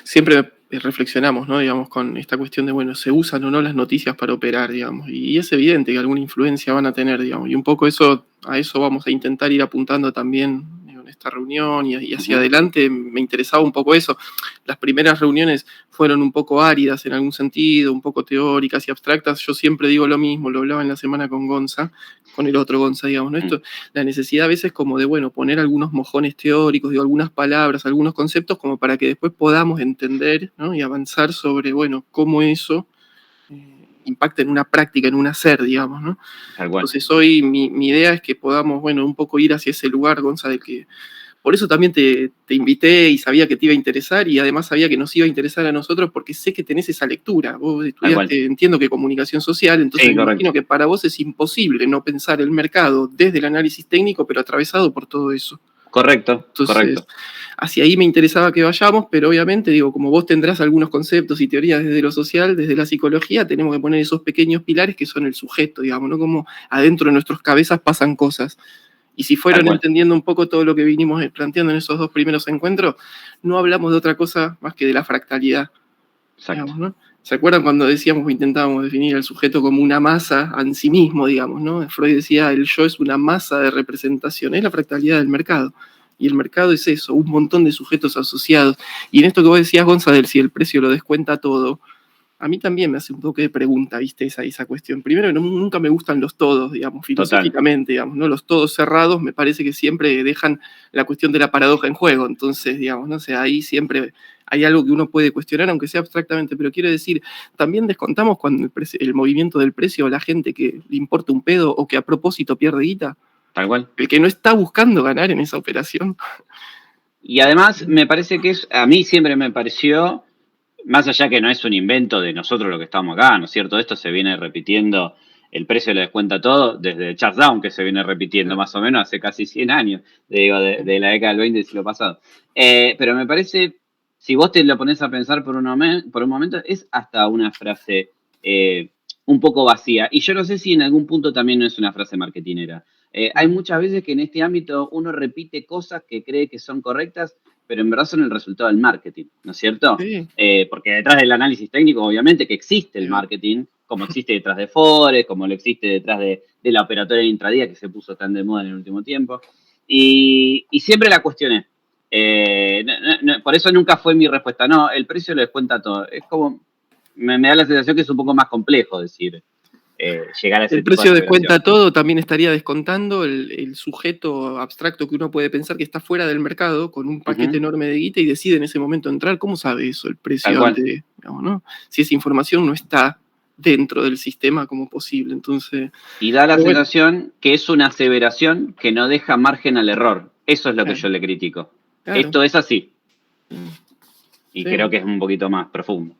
siempre reflexionamos, ¿no? Digamos, con esta cuestión de, bueno, ¿se usan o no las noticias para operar, digamos? Y es evidente que alguna influencia van a tener, digamos, y un poco a eso vamos a intentar ir apuntando también en esta reunión y hacia Ujú. adelante. Me interesaba un poco eso. Las primeras reuniones fueron un poco áridas en algún sentido, un poco teóricas y abstractas. Yo siempre digo lo mismo, lo hablaba en la semana con Gonza, con el otro Gonza, digamos, ¿no? Esto, la necesidad a veces como de, bueno, poner algunos mojones teóricos, de algunas palabras, algunos conceptos, como para que después podamos entender, ¿no? Y avanzar sobre, bueno, cómo eso impacta en una práctica, en un hacer, digamos, ¿no? Tal cual. Entonces hoy mi idea es que podamos, bueno, un poco ir hacia ese lugar, Gonza, de que por eso también te invité y sabía que te iba a interesar y además sabía que nos iba a interesar a nosotros porque sé que tenés esa lectura. Vos Tal cual. estudiaste, entiendo que comunicación social, entonces Sí, me correcto. imagino que para vos es imposible no pensar el mercado desde el análisis técnico, pero atravesado por todo eso. Correcto, Entonces, correcto. hacia ahí me interesaba que vayamos, pero obviamente, digo, como vos tendrás algunos conceptos y teorías desde lo social, desde la psicología, tenemos que poner esos pequeños pilares que son el sujeto, digamos, ¿no? Como adentro de nuestras cabezas pasan cosas. Y si Tal fueron cual. entendiendo un poco todo lo que vinimos planteando en esos dos primeros encuentros, no hablamos de otra cosa más que de la fractalidad, Exacto. digamos, ¿no? ¿Se acuerdan cuando decíamos o intentábamos definir al sujeto como una masa en sí mismo, digamos, ¿no? Freud decía, el yo es una masa de representación, es la fractalidad del mercado. Y el mercado es eso, un montón de sujetos asociados. Y en esto que vos decías, Gonza, del si el precio lo descuenta todo, a mí también me hace un toque de pregunta, ¿viste? Esa cuestión. Primero, nunca me gustan los todos, digamos, Total. filosóficamente, digamos, ¿no? Los todos cerrados me parece que siempre dejan la cuestión de la paradoja en juego. Entonces, digamos, no sé, ahí siempre hay algo que uno puede cuestionar, aunque sea abstractamente, pero quiero decir, también descontamos cuando el movimiento del precio a la gente que le importa un pedo o que a propósito pierde guita, Tal cual. el que no está buscando ganar en esa operación. Y además me parece que a mí siempre me pareció, más allá que no es un invento de nosotros lo que estamos acá, ¿no es cierto? Esto se viene repitiendo, el precio lo descuenta todo, desde Charles Down, que se viene repitiendo más o menos hace casi 100 años, digo, de la década del 20 del siglo pasado. Pero me parece, si vos te lo pones a pensar por un momento, es hasta una frase un poco vacía. Y yo no sé si en algún punto también no es una frase marketinera. Hay muchas veces que en este ámbito uno repite cosas que cree que son correctas, pero en verdad son el resultado del marketing, ¿no es cierto? Sí, Porque detrás del análisis técnico, obviamente que existe el ahí va. marketing, como existe detrás de Forex, como lo existe detrás de la operatoria de intradía que se puso tan de moda en el último tiempo. Y siempre la cuestioné. Por eso nunca fue mi respuesta. No, el precio lo descuenta todo. Es como, me da la sensación que es un poco más complejo decir, llegar a ese El tipo de precio aseveración. descuenta todo, también estaría descontando el sujeto abstracto que uno puede pensar que está fuera del mercado con un paquete Ujú. enorme de guita y decide en ese momento entrar. ¿Cómo sabe eso el Tal precio cual. antes, digamos, ¿no? Si esa información no está dentro del sistema como posible. Entonces, Y da la pero bueno, sensación que es una aseveración que no deja margen al error. Eso es lo que claro, yo le critico. claro. Esto es así, y creo Sí. que es un poquito más profundo.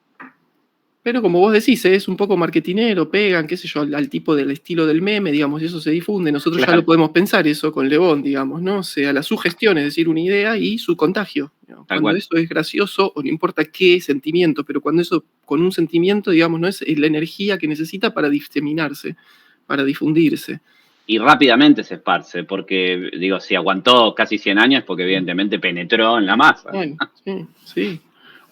Pero como vos decís, es un poco marketinero, pegan, qué sé yo, al tipo del estilo del meme, digamos, y eso se difunde. Nosotros ya lo Claro, podemos pensar eso con Le Bon, digamos, ¿no? O sea, la sugestión, es decir, una idea y su contagio. Digamos. tal Cuando cual. eso es gracioso, o no importa qué sentimiento, pero cuando eso con un sentimiento, digamos, no es la energía que necesita para diseminarse, para difundirse. Y rápidamente se esparce, porque, digo, si aguantó casi 100 años, porque evidentemente penetró en la masa. Bueno, sí, sí.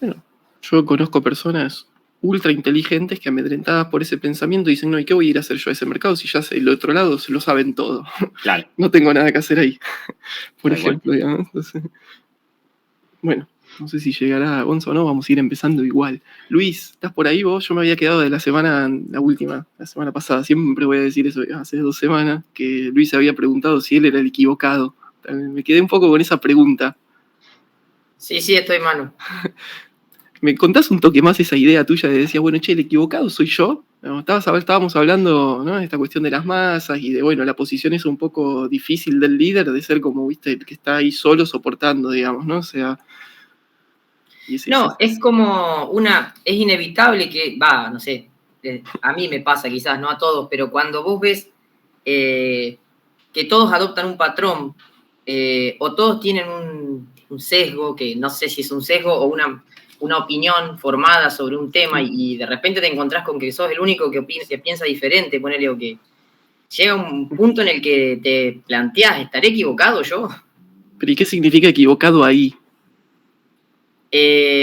Bueno, yo conozco personas ultra inteligentes que amedrentadas por ese pensamiento dicen, no, ¿y qué voy a ir a hacer yo a ese mercado si ya sé, el otro lado se lo saben todo? Claro, No tengo nada que hacer ahí, por tal cual. ejemplo, digamos. Entonces, bueno, no sé si llegará Gonzo o no, vamos a ir empezando igual. Luis, ¿estás por ahí vos? Yo me había quedado de la semana, la última, la semana pasada, siempre voy a decir eso, hace 2 semanas, que Luis había preguntado si él era el equivocado. Me quedé un poco con esa pregunta. Sí, sí, estoy, Manu. ¿Me contás un toque más esa idea tuya de decir, bueno, che, el equivocado soy yo? No, estábamos hablando, ¿no? De esta cuestión de las masas y de, bueno, la posición es un poco difícil del líder, de ser como, viste, el que está ahí solo soportando, digamos, ¿no? O sea, y No, es como es inevitable que, no sé, a mí me pasa quizás, no a todos, pero cuando vos ves que todos adoptan un patrón o todos tienen un sesgo, que no sé si es un sesgo o una opinión formada sobre un tema y de repente te encontrás con que sos el único que piensa diferente, ponele, o que llega un punto en el que te planteás, ¿estaré equivocado yo? Pero ¿y qué significa equivocado ahí?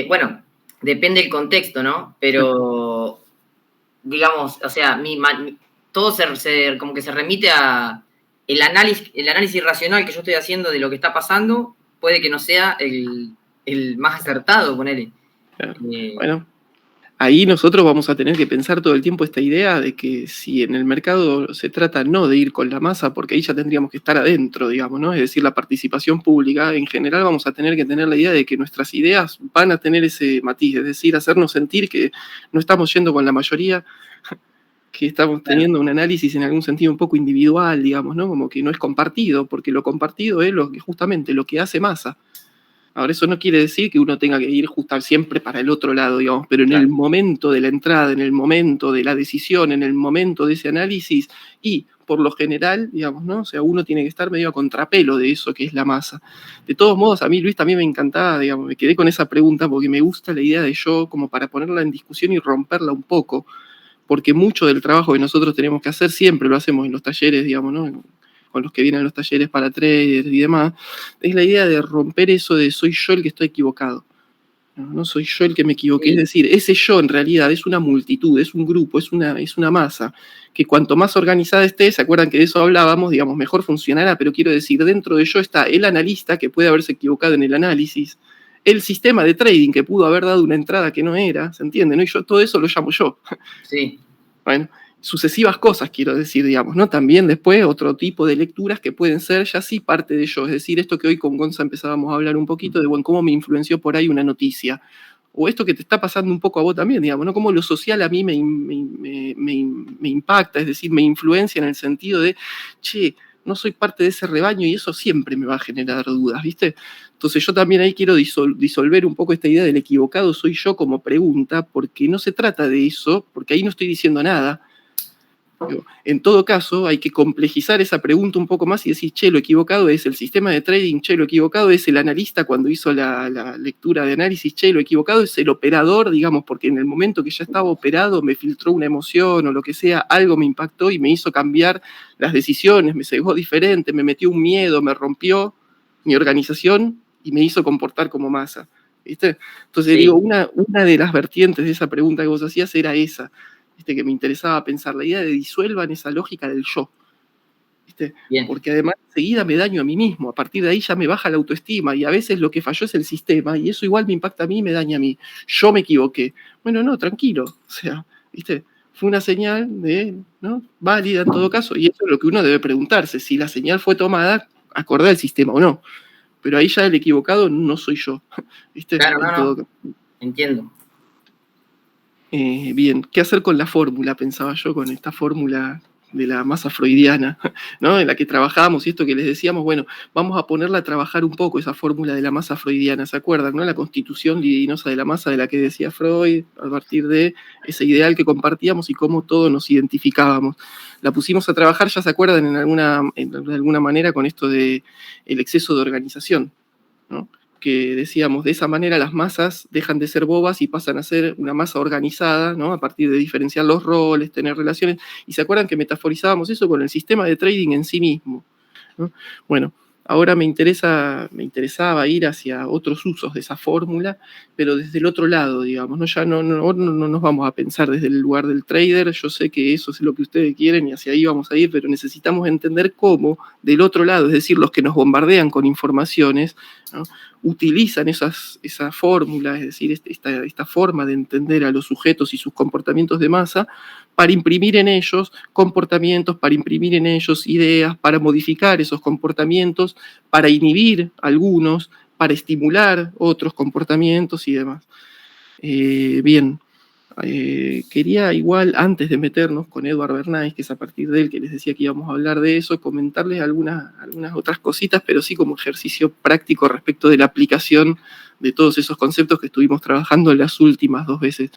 Bueno, depende del contexto, ¿no? Pero, digamos, o sea, todo como que se remite a el análisis racional que yo estoy haciendo de lo que está pasando, puede que no sea el más acertado, ponele. Claro. Bueno, ahí nosotros vamos a tener que pensar todo el tiempo esta idea de que si en el mercado se trata no de ir con la masa, porque ahí ya tendríamos que estar adentro, digamos, ¿no? Es decir, la participación pública, en general vamos a tener que tener la idea de que nuestras ideas van a tener ese matiz, es decir, hacernos sentir que no estamos yendo con la mayoría, que estamos teniendo un análisis en algún sentido un poco individual, digamos, ¿no? Como que no es compartido, porque lo compartido es justamente lo que hace masa. Ahora, eso no quiere decir que uno tenga que ir justo siempre para el otro lado, digamos, pero en el momento de la entrada, en el momento de la decisión, en el momento de ese análisis, y por lo general, digamos, ¿no? O sea, uno tiene que estar medio a contrapelo de eso que es la masa. De todos modos, a mí, Luis, también me encantaba, digamos, me quedé con esa pregunta porque me gusta la idea de yo como para ponerla en discusión y romperla un poco, porque mucho del trabajo que nosotros tenemos que hacer siempre lo hacemos en los talleres, digamos, ¿no? Con los que vienen a los talleres para traders y demás, es la idea de romper eso de soy yo el que estoy equivocado. No soy yo el que me equivoqué, es decir, ese yo en realidad es una multitud, es un grupo, es una masa, que cuanto más organizada esté, ¿se acuerdan que de eso hablábamos? Digamos, mejor funcionará, pero quiero decir, dentro de yo está el analista que puede haberse equivocado en el análisis, el sistema de trading que pudo haber dado una entrada que no era, ¿se entiende? ¿No? Y yo todo eso lo llamo yo. Sí. Bueno, sucesivas cosas, quiero decir, digamos, ¿no? También después otro tipo de lecturas que pueden ser ya sí parte de yo, es decir, esto que hoy con Gonza empezábamos a hablar un poquito de, bueno, cómo me influenció por ahí una noticia, o esto que te está pasando un poco a vos también, digamos, ¿no? Cómo lo social a mí me impacta, es decir, me influencia en el sentido de, che, no soy parte de ese rebaño y eso siempre me va a generar dudas, ¿viste? Entonces yo también ahí quiero disolver un poco esta idea del equivocado soy yo como pregunta, porque no se trata de eso, porque ahí no estoy diciendo nada. En todo caso, hay que complejizar esa pregunta un poco más y decir, che, lo equivocado es el sistema de trading, che, lo equivocado es el analista cuando hizo la lectura de análisis, che, lo equivocado es el operador, digamos, porque en el momento que ya estaba operado me filtró una emoción o lo que sea, algo me impactó y me hizo cambiar las decisiones, me sesgó diferente, me metió un miedo, me rompió mi organización y me hizo comportar como masa, ¿viste? Entonces digo, una de las vertientes de esa pregunta que vos hacías era esa, ¿viste? Que me interesaba pensar, la idea de disuelvan esa lógica del yo, ¿viste? Porque además enseguida me daño a mí mismo, a partir de ahí ya me baja la autoestima y a veces lo que falló es el sistema y eso igual me impacta a mí y me daña a mí. Yo me equivoqué. Bueno, no, tranquilo, o sea, ¿viste? Fue una señal ¿no? Válida en todo caso y eso es lo que uno debe preguntarse, si la señal fue tomada acorde al sistema o no. Pero ahí ya el equivocado no soy yo, ¿viste? Claro, no. Entiendo. Bien, ¿qué hacer con la fórmula? Pensaba yo con esta fórmula de la masa freudiana, ¿no? En la que trabajábamos y esto que les decíamos, bueno, vamos a ponerla a trabajar un poco esa fórmula de la masa freudiana, ¿se acuerdan? ¿No? La constitución libidinosa de la masa de la que decía Freud, a partir de ese ideal que compartíamos y cómo todos nos identificábamos. La pusimos a trabajar, ya se acuerdan, de alguna manera con esto de el exceso de organización, ¿no? Que decíamos, de esa manera las masas dejan de ser bobas y pasan a ser una masa organizada, ¿no? A partir de diferenciar los roles, tener relaciones. Y se acuerdan que metaforizábamos eso con el sistema de trading en sí mismo, ¿no? Bueno, ahora me interesaba ir hacia otros usos de esa fórmula, pero desde el otro lado, digamos, ¿no? Ya no nos vamos a pensar desde el lugar del trader, yo sé que eso es lo que ustedes quieren y hacia ahí vamos a ir, pero necesitamos entender cómo del otro lado, es decir, los que nos bombardean con informaciones, ¿no? Utilizan esa fórmula, es decir, esta forma de entender a los sujetos y sus comportamientos de masa para imprimir en ellos comportamientos, para imprimir en ellos ideas, para modificar esos comportamientos, para inhibir algunos, para estimular otros comportamientos y demás. Bien, quería igual, antes de meternos con Edward Bernays, que es a partir de él que les decía que íbamos a hablar de eso, comentarles algunas otras cositas, pero sí como ejercicio práctico respecto de la aplicación de todos esos conceptos que estuvimos trabajando las últimas 2 veces.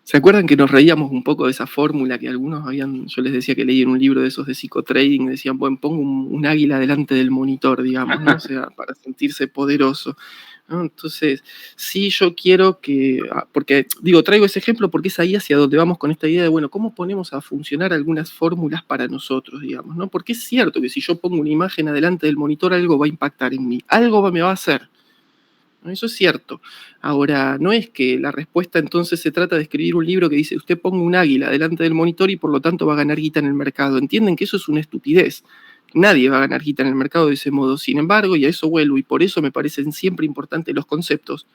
¿Se acuerdan que nos reíamos un poco de esa fórmula que algunos yo les decía que leí en un libro de esos de psicotrading, decían, bueno, pongo un águila delante del monitor, digamos, ¿no? O sea, para sentirse poderoso, ¿no? Entonces, sí, yo quiero que, porque digo, traigo ese ejemplo porque es ahí hacia donde vamos con esta idea de, bueno, ¿cómo ponemos a funcionar algunas fórmulas para nosotros, digamos, ¿no? Porque es cierto que si yo pongo una imagen adelante del monitor, algo va a impactar en mí, algo me va a hacer. ¿no? Eso es cierto. Ahora, no es que la respuesta entonces se trata de escribir un libro que dice usted ponga un águila delante del monitor y por lo tanto va a ganar guita en el mercado. Entienden que eso es una estupidez. Nadie va a ganar guita en el mercado de ese modo. Sin embargo, y a eso vuelvo, y por eso me parecen siempre importantes los conceptos.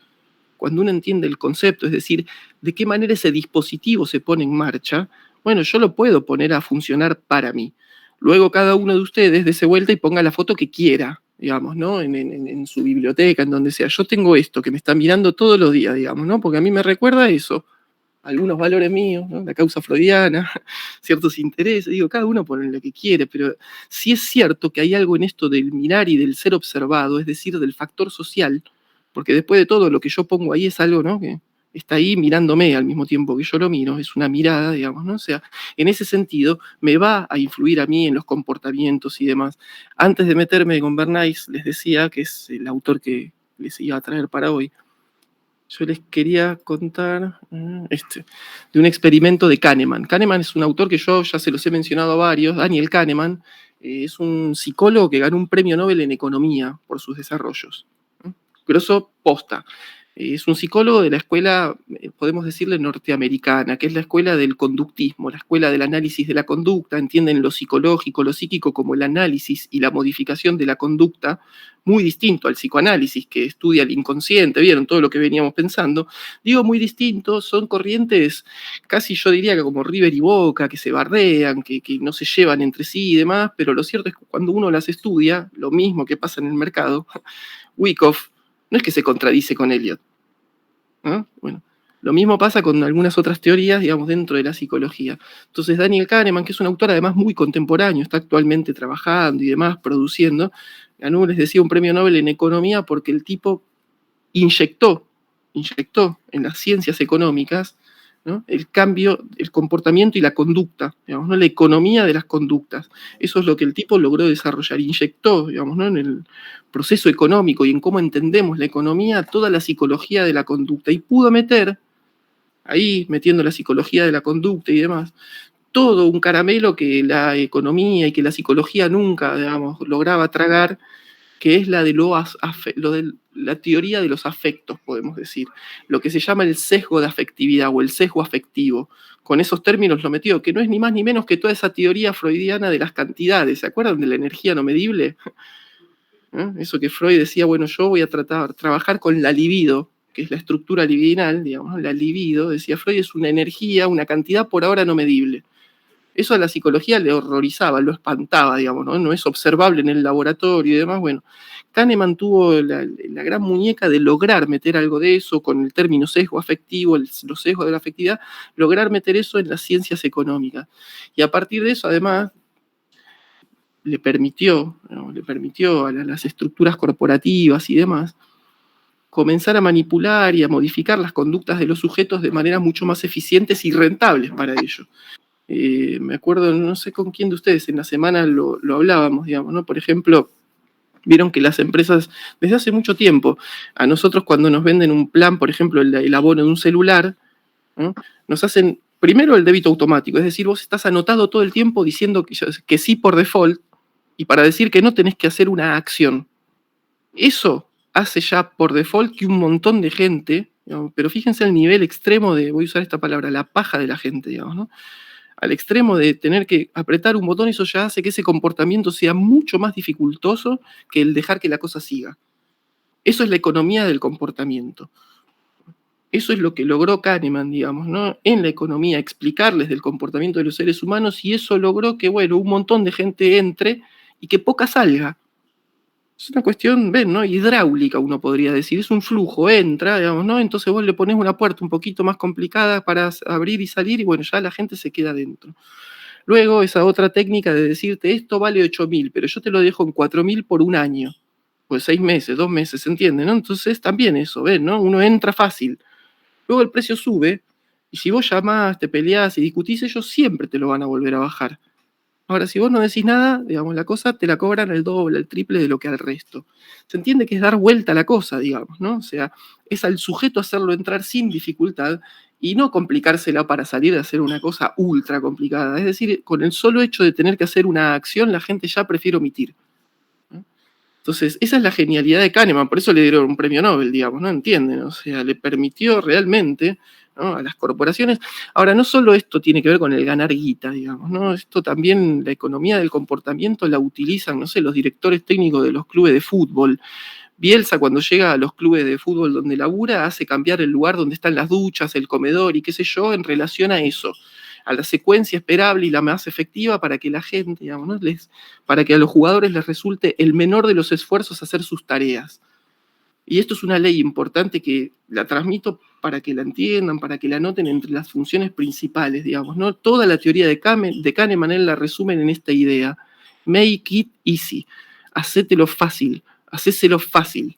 Cuando uno entiende el concepto, es decir, de qué manera ese dispositivo se pone en marcha, bueno, yo lo puedo poner a funcionar para mí. Luego cada uno de ustedes dése vuelta y ponga la foto que quiera, digamos, ¿no? En su biblioteca, en donde sea. Yo tengo esto que me está mirando todos los días, digamos, ¿no? Porque a mí me recuerda eso, algunos valores míos, ¿no? La causa freudiana, ciertos intereses, digo, cada uno pone lo que quiere, pero sí es cierto que hay algo en esto del mirar y del ser observado, es decir, del factor social, porque después de todo lo que yo pongo ahí es algo, ¿no? Que está ahí mirándome al mismo tiempo que yo lo miro, es una mirada, digamos, ¿no? O sea, en ese sentido me va a influir a mí en los comportamientos y demás. Antes de meterme con Bernays, les decía que es el autor que les iba a traer para hoy. Yo les quería contar de un experimento de Kahneman. Kahneman es un autor que yo ya se los he mencionado a varios. Daniel Kahneman es un psicólogo que ganó un premio Nobel en economía por sus desarrollos. Grosso posta. Es un psicólogo de la escuela, podemos decirle, norteamericana, que es la escuela del conductismo, la escuela del análisis de la conducta. Entienden lo psicológico, lo psíquico como el análisis y la modificación de la conducta, muy distinto al psicoanálisis que estudia el inconsciente, vieron todo lo que veníamos pensando. Digo muy distinto, son corrientes casi yo diría que como River y Boca, que se bardean, que no se llevan entre sí y demás, pero lo cierto es que cuando uno las estudia, lo mismo que pasa en el mercado, Wyckoff no es que se contradice con Eliot, ¿no? Bueno, lo mismo pasa con algunas otras teorías, digamos, dentro de la psicología. Entonces, Daniel Kahneman, que es un autor además muy contemporáneo, está actualmente trabajando y demás, produciendo, ganó, les decía, un premio Nobel en economía porque el tipo inyectó en las ciencias económicas, ¿no? El cambio, el comportamiento y la conducta, digamos, ¿no? La economía de las conductas. Eso es lo que el tipo logró desarrollar, inyectó, digamos, ¿no? En el proceso económico y en cómo entendemos la economía, toda la psicología de la conducta. Y pudo meter, ahí metiendo la psicología de la conducta y demás, todo un caramelo que la economía y que la psicología nunca, digamos, lograba tragar, que es la de la teoría de los afectos, podemos decir, lo que se llama el sesgo de afectividad o el sesgo afectivo. Con esos términos lo metió, que no es ni más ni menos que toda esa teoría freudiana de las cantidades. ¿Se acuerdan de la energía no medible? Eso que Freud decía, bueno, yo voy a trabajar con la libido, que es la estructura libidinal, digamos, la libido, decía Freud, es una energía, una cantidad por ahora no medible. Eso a la psicología le horrorizaba, lo espantaba, digamos, ¿no? No es observable en el laboratorio y demás. Bueno, Kahneman tuvo la gran muñeca de lograr meter algo de eso con el término sesgo afectivo, los sesgos de la afectividad, lograr meter eso en las ciencias económicas. Y a partir de eso, además, le permitió a las estructuras corporativas y demás comenzar a manipular y a modificar las conductas de los sujetos de manera mucho más eficientes y rentables para ellos. Me acuerdo, no sé con quién de ustedes, en la semana lo hablábamos, digamos, ¿no? Por ejemplo, vieron que las empresas, desde hace mucho tiempo, a nosotros cuando nos venden un plan, por ejemplo, el abono de un celular, ¿no? Nos hacen primero el débito automático, es decir, vos estás anotado todo el tiempo diciendo que sí por default, y para decir que no tenés que hacer una acción. Eso hace ya por default que un montón de gente, digamos, pero fíjense el nivel extremo de, voy a usar esta palabra, la paja de la gente, digamos, ¿no? Al extremo de tener que apretar un botón, eso ya hace que ese comportamiento sea mucho más dificultoso que el dejar que la cosa siga. Eso es la economía del comportamiento. Eso es lo que logró Kahneman, digamos, ¿no? En la economía, explicarles del comportamiento de los seres humanos, y eso logró que, bueno, un montón de gente entre y que poca salga. Es una cuestión, ven, ¿no? Hidráulica, uno podría decir. Es un flujo, entra, digamos, ¿no? Entonces vos le ponés una puerta un poquito más complicada para abrir y salir y bueno, ya la gente se queda dentro. Luego, esa otra técnica de decirte, esto vale 8.000, pero yo te lo dejo en 4.000 por un año. Pues 6 meses, 2 meses, ¿se entiende, no? Entonces también eso, ven, ¿no? Uno entra fácil. Luego el precio sube y si vos llamás, te peleás y discutís, ellos siempre te lo van a volver a bajar. Ahora, si vos no decís nada, digamos, la cosa te la cobran el doble, el triple de lo que al resto. Se entiende que es dar vuelta a la cosa, digamos, ¿no? O sea, es al sujeto hacerlo entrar sin dificultad y no complicársela para salir de hacer una cosa ultra complicada. Es decir, con el solo hecho de tener que hacer una acción, la gente ya prefiere omitir, ¿no? Entonces, esa es la genialidad de Kahneman, por eso le dieron un premio Nobel, digamos, ¿no? ¿Entienden? O sea, le permitió realmente, ¿no?, a las corporaciones. Ahora, no solo esto tiene que ver con el ganar guita, digamos, ¿no? Esto también, la economía del comportamiento la utilizan, no sé, los directores técnicos de los clubes de fútbol. Bielsa, cuando llega a los clubes de fútbol donde labura, hace cambiar el lugar donde están las duchas, el comedor y qué sé yo, en relación a eso, a la secuencia esperable y la más efectiva para que la gente, digamos, ¿no?, para que a los jugadores les resulte el menor de los esfuerzos hacer sus tareas. Y esto es una ley importante que la transmito para que la entiendan, para que la noten entre las funciones principales, digamos, ¿no? Toda la teoría de Kahneman él la resumen en esta idea: make it easy, hacételo fácil, hacéselo fácil.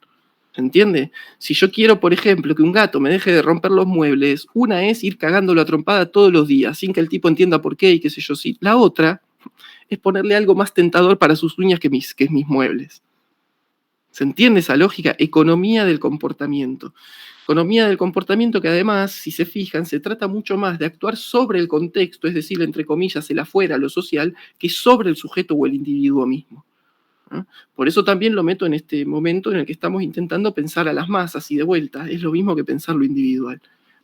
¿Se entiende? Si yo quiero, por ejemplo, que un gato me deje de romper los muebles, una es ir cagándolo a trompada todos los días, sin que el tipo entienda por qué y qué sé yo. Sí. La otra es ponerle algo más tentador para sus uñas que mis muebles. ¿Se entiende esa lógica? Economía del comportamiento. Economía del comportamiento que además, si se fijan, se trata mucho más de actuar sobre el contexto, es decir, entre comillas, el afuera, lo social, que sobre el sujeto o el individuo mismo. ¿No? Por eso también lo meto en este momento en el que estamos intentando pensar a las masas y de vuelta, es lo mismo que pensar lo individual.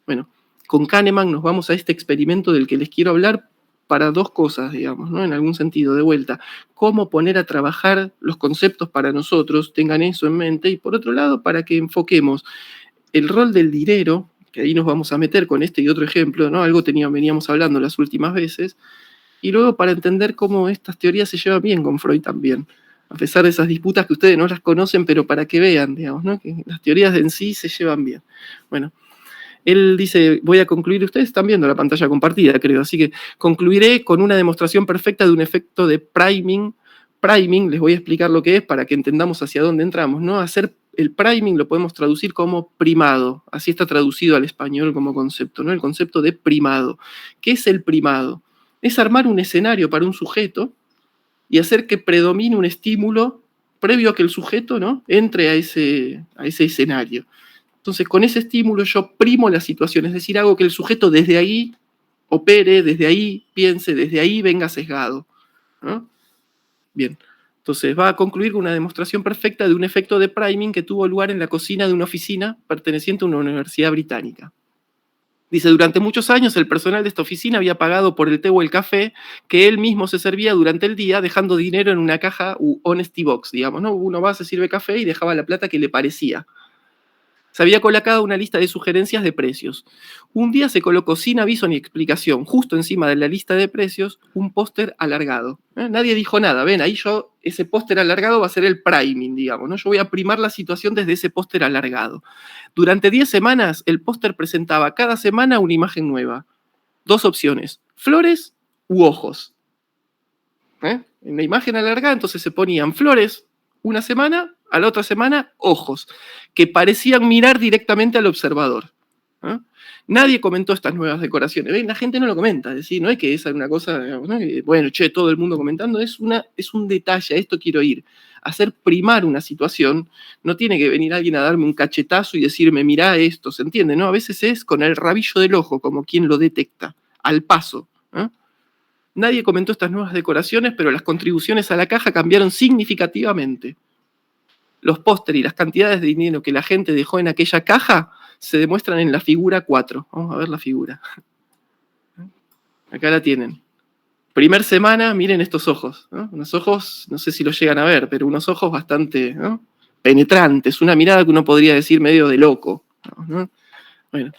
Bueno, con Kahneman nos vamos a este experimento del que les quiero hablar para dos cosas, digamos, ¿no? En algún sentido, de vuelta, cómo poner a trabajar los conceptos para nosotros, tengan eso en mente, y por otro lado, para que enfoquemos el rol del dinero, que ahí nos vamos a meter con este y otro ejemplo, ¿no? Algo veníamos hablando las últimas veces, y luego para entender cómo estas teorías se llevan bien con Freud también, a pesar de esas disputas que ustedes no las conocen, pero para que vean, digamos, ¿no?, que las teorías en sí se llevan bien. Bueno, él dice, voy a concluir, ustedes están viendo la pantalla compartida, creo, así que concluiré con una demostración perfecta de un efecto de priming. Priming, les voy a explicar lo que es para que entendamos hacia dónde entramos, ¿no? Hacer el priming lo podemos traducir como primado, así está traducido al español como concepto, ¿no? El concepto de primado. ¿Qué es el primado? Es armar un escenario para un sujeto y hacer que predomine un estímulo previo a que el sujeto, ¿no?, entre a ese escenario. Entonces, con ese estímulo yo primo la situación, es decir, hago que el sujeto desde ahí opere, desde ahí piense, desde ahí venga sesgado, ¿no? Bien, entonces va a concluir con una demostración perfecta de un efecto de priming que tuvo lugar en la cocina de una oficina perteneciente a una universidad británica. Dice, durante muchos años el personal de esta oficina había pagado por el té o el café que él mismo se servía durante el día, dejando dinero en una caja u honesty box, digamos, ¿no? Uno va, se sirve café y dejaba la plata que le parecía. Se había colocado una lista de sugerencias de precios. Un día se colocó sin aviso ni explicación, justo encima de la lista de precios, un póster alargado. Nadie dijo nada, ven, ahí ese póster alargado va a ser el priming, digamos, ¿no? Yo voy a primar la situación desde ese póster alargado. Durante 10 semanas, el póster presentaba cada semana una imagen nueva. 2 opciones, flores u ojos. En la imagen alargada, entonces se ponían flores una semana, a la otra semana, ojos, que parecían mirar directamente al observador. Nadie comentó estas nuevas decoraciones. ¿Ven? La gente no lo comenta, es decir, no es que es una cosa, digamos, ¿no?, que, bueno, todo el mundo comentando, es un detalle, a esto quiero ir. Hacer primar una situación, no tiene que venir alguien a darme un cachetazo y decirme, mirá esto, ¿se entiende? ¿No? A veces es con el rabillo del ojo, como quien lo detecta, al paso. Nadie comentó estas nuevas decoraciones, pero las contribuciones a la caja cambiaron significativamente. Los pósteres y las cantidades de dinero que la gente dejó en aquella caja se demuestran en la figura 4. Vamos a ver la figura. Acá la tienen. Primer semana, miren estos ojos, ¿no? Unos ojos, no sé si los llegan a ver, pero unos ojos bastante, ¿no?, penetrantes, una mirada que uno podría decir medio de loco, ¿no? Bueno,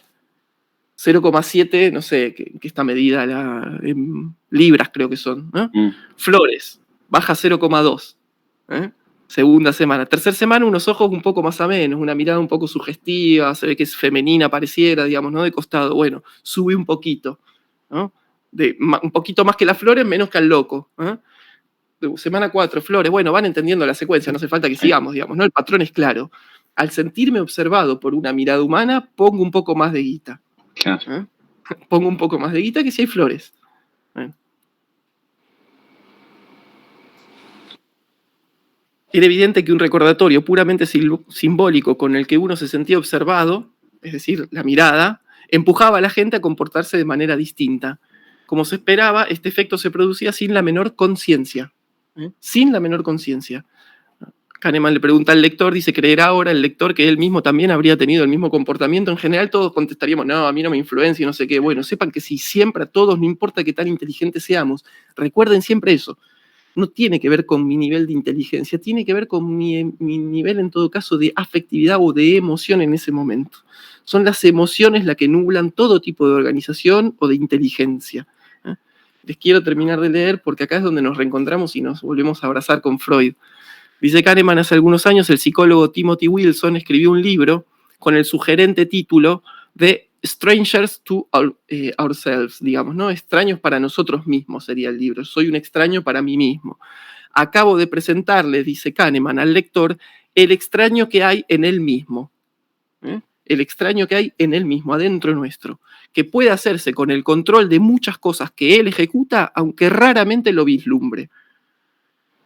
0,7, no sé qué está medida, en libras creo que son, ¿no? Flores, baja 0,2. Segunda semana. Tercera semana, unos ojos un poco más a menos, una mirada un poco sugestiva, se ve que es femenina, pareciera, digamos, ¿no?, de costado. Bueno, sube un poquito, ¿no? Un poquito más que las flores, menos que al loco. Semana 4, flores. Bueno, van entendiendo la secuencia, no hace falta que sigamos, digamos, ¿no? El patrón es claro. Al sentirme observado por una mirada humana, pongo un poco más de guita. Claro. Pongo un poco más de guita que si hay flores. Era evidente que un recordatorio puramente simbólico con el que uno se sentía observado, es decir, la mirada, empujaba a la gente a comportarse de manera distinta. Como se esperaba, este efecto se producía sin la menor conciencia. Sin la menor conciencia. Kahneman le pregunta al lector, dice, ¿creerá ahora el lector que él mismo también habría tenido el mismo comportamiento? En general todos contestaríamos, no, a mí no me influencia y no sé qué. Bueno, sepan que si siempre a todos, no importa qué tan inteligentes seamos, recuerden siempre eso. No tiene que ver con mi nivel de inteligencia, tiene que ver con mi nivel, en todo caso, de afectividad o de emoción en ese momento. Son las emociones las que nublan todo tipo de organización o de inteligencia. Les quiero terminar de leer porque acá es donde nos reencontramos y nos volvemos a abrazar con Freud. Dice Kahneman, hace algunos años el psicólogo Timothy Wilson escribió un libro con el sugerente título de Strangers to Ourselves, digamos, ¿no? Extraños para nosotros mismos sería el libro. Soy un extraño para mí mismo. Acabo de presentarle, dice Kahneman, al lector, el extraño que hay en él mismo. El extraño que hay en él mismo, adentro nuestro, que puede hacerse con el control de muchas cosas que él ejecuta, aunque raramente lo vislumbre.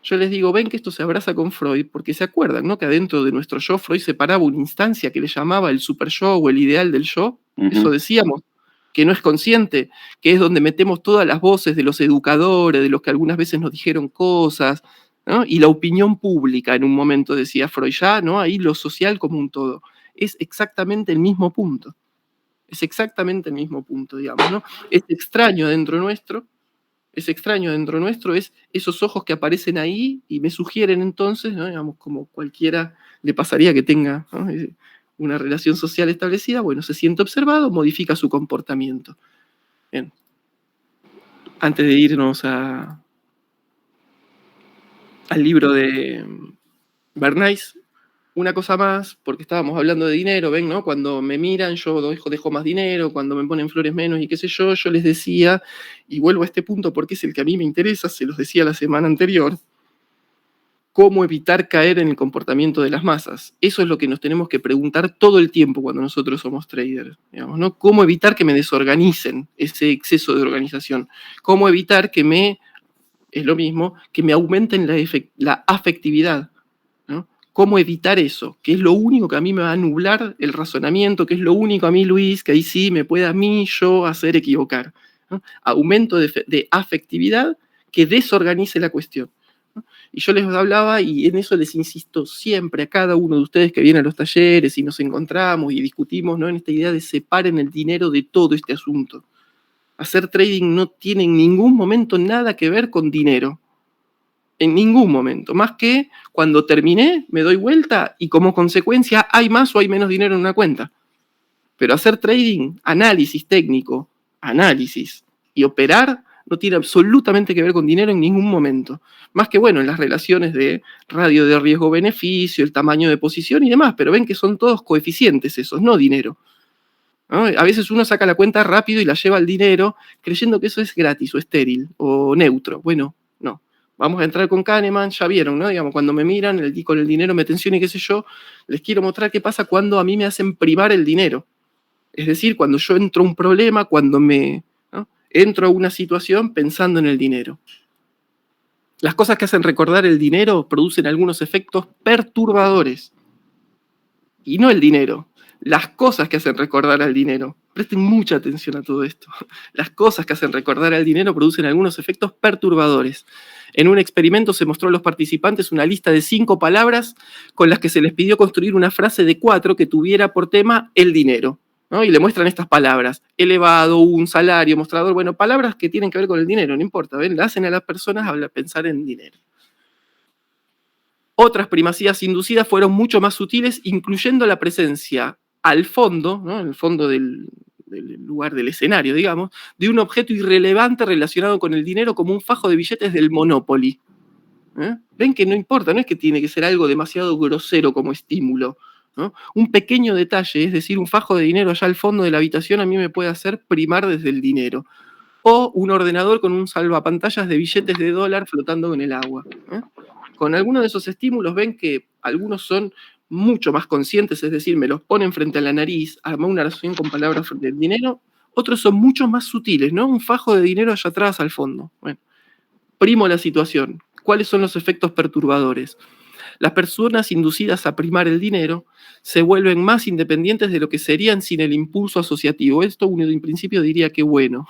Yo les digo, ven que esto se abraza con Freud, porque se acuerdan, ¿no? Que adentro de nuestro yo, Freud separaba una instancia que le llamaba el super yo o el ideal del yo. Eso decíamos, que no es consciente, que es donde metemos todas las voces de los educadores, de los que algunas veces nos dijeron cosas, ¿no? Y la opinión pública en un momento, decía Freud, ya, ¿no? Ahí lo social como un todo. Es exactamente el mismo punto. Es exactamente el mismo punto, digamos, ¿no? Es extraño dentro nuestro. Es extraño dentro nuestro, es esos ojos que aparecen ahí y me sugieren entonces, ¿no? Digamos, como cualquiera le pasaría que tenga, ¿no? Una relación social establecida, bueno, se siente observado, modifica su comportamiento. Bien. Antes de irnos al libro de Bernays, una cosa más, porque estábamos hablando de dinero, ven, ¿no? Cuando me miran, yo dejo más dinero, cuando me ponen flores menos y qué sé yo les decía, y vuelvo a este punto porque es el que a mí me interesa, se los decía la semana anterior, cómo evitar caer en el comportamiento de las masas. Eso es lo que nos tenemos que preguntar todo el tiempo cuando nosotros somos traders, digamos, ¿no? Cómo evitar que me desorganicen ese exceso de organización. Cómo evitar que es lo mismo, que me aumenten la afectividad. ¿Cómo evitar eso? Que es lo único que a mí me va a nublar el razonamiento, que es lo único a mí, Luis, que ahí sí me puede a mí, yo, hacer equivocar. ¿No? Aumento de afectividad que desorganice la cuestión. ¿No? Y yo les hablaba, y en eso les insisto siempre a cada uno de ustedes que viene a los talleres y nos encontramos y discutimos, ¿no? En esta idea de separen el dinero de todo este asunto. Hacer trading no tiene en ningún momento nada que ver con dinero. En ningún momento, más que cuando terminé, me doy vuelta y como consecuencia hay más o hay menos dinero en una cuenta. Pero hacer trading, análisis técnico, análisis y operar no tiene absolutamente que ver con dinero en ningún momento. Más que, bueno, en las relaciones de radio de riesgo-beneficio, el tamaño de posición y demás, pero ven que son todos coeficientes esos, no dinero. ¿No? A veces uno saca la cuenta rápido y la lleva al dinero creyendo que eso es gratis o estéril o neutro. Bueno, no. Vamos a entrar con Kahneman, ya vieron, ¿no? Digamos, cuando me miran, con el dinero me tensiono y qué sé yo, les quiero mostrar qué pasa cuando a mí me hacen primar el dinero. Es decir, cuando yo entro a un problema, cuando ¿no? Entro a una situación pensando en el dinero. Las cosas que hacen recordar el dinero producen algunos efectos perturbadores. Y no el dinero, las cosas que hacen recordar al dinero. Presten mucha atención a todo esto. Las cosas que hacen recordar al dinero producen algunos efectos perturbadores. En un experimento se mostró a los participantes una lista de 5 palabras con las que se les pidió construir una frase de 4 que tuviera por tema el dinero, ¿no? Y le muestran estas palabras: elevado, un salario, mostrador, bueno, palabras que tienen que ver con el dinero, no importa, ¿ven? Le hacen a las personas pensar en dinero. Otras primacías inducidas fueron mucho más sutiles, incluyendo la presencia al fondo, ¿no? En el fondo del lugar del escenario, digamos, de un objeto irrelevante relacionado con el dinero como un fajo de billetes del Monopoly. Ven que no importa, no es que tiene que ser algo demasiado grosero como estímulo, ¿no? Un pequeño detalle, es decir, un fajo de dinero allá al fondo de la habitación a mí me puede hacer primar desde el dinero. O un ordenador con un salvapantallas de billetes de dólar flotando en el agua. Con algunos de esos estímulos ven que algunos son mucho más conscientes, es decir, me los ponen frente a la nariz, arma una oración con palabras frente al dinero. Otros son mucho más sutiles, ¿no? Un fajo de dinero allá atrás al fondo. Bueno, primo la situación. ¿Cuáles son los efectos perturbadores? Las personas inducidas a primar el dinero se vuelven más independientes de lo que serían sin el impulso asociativo. Esto uno en principio diría que bueno.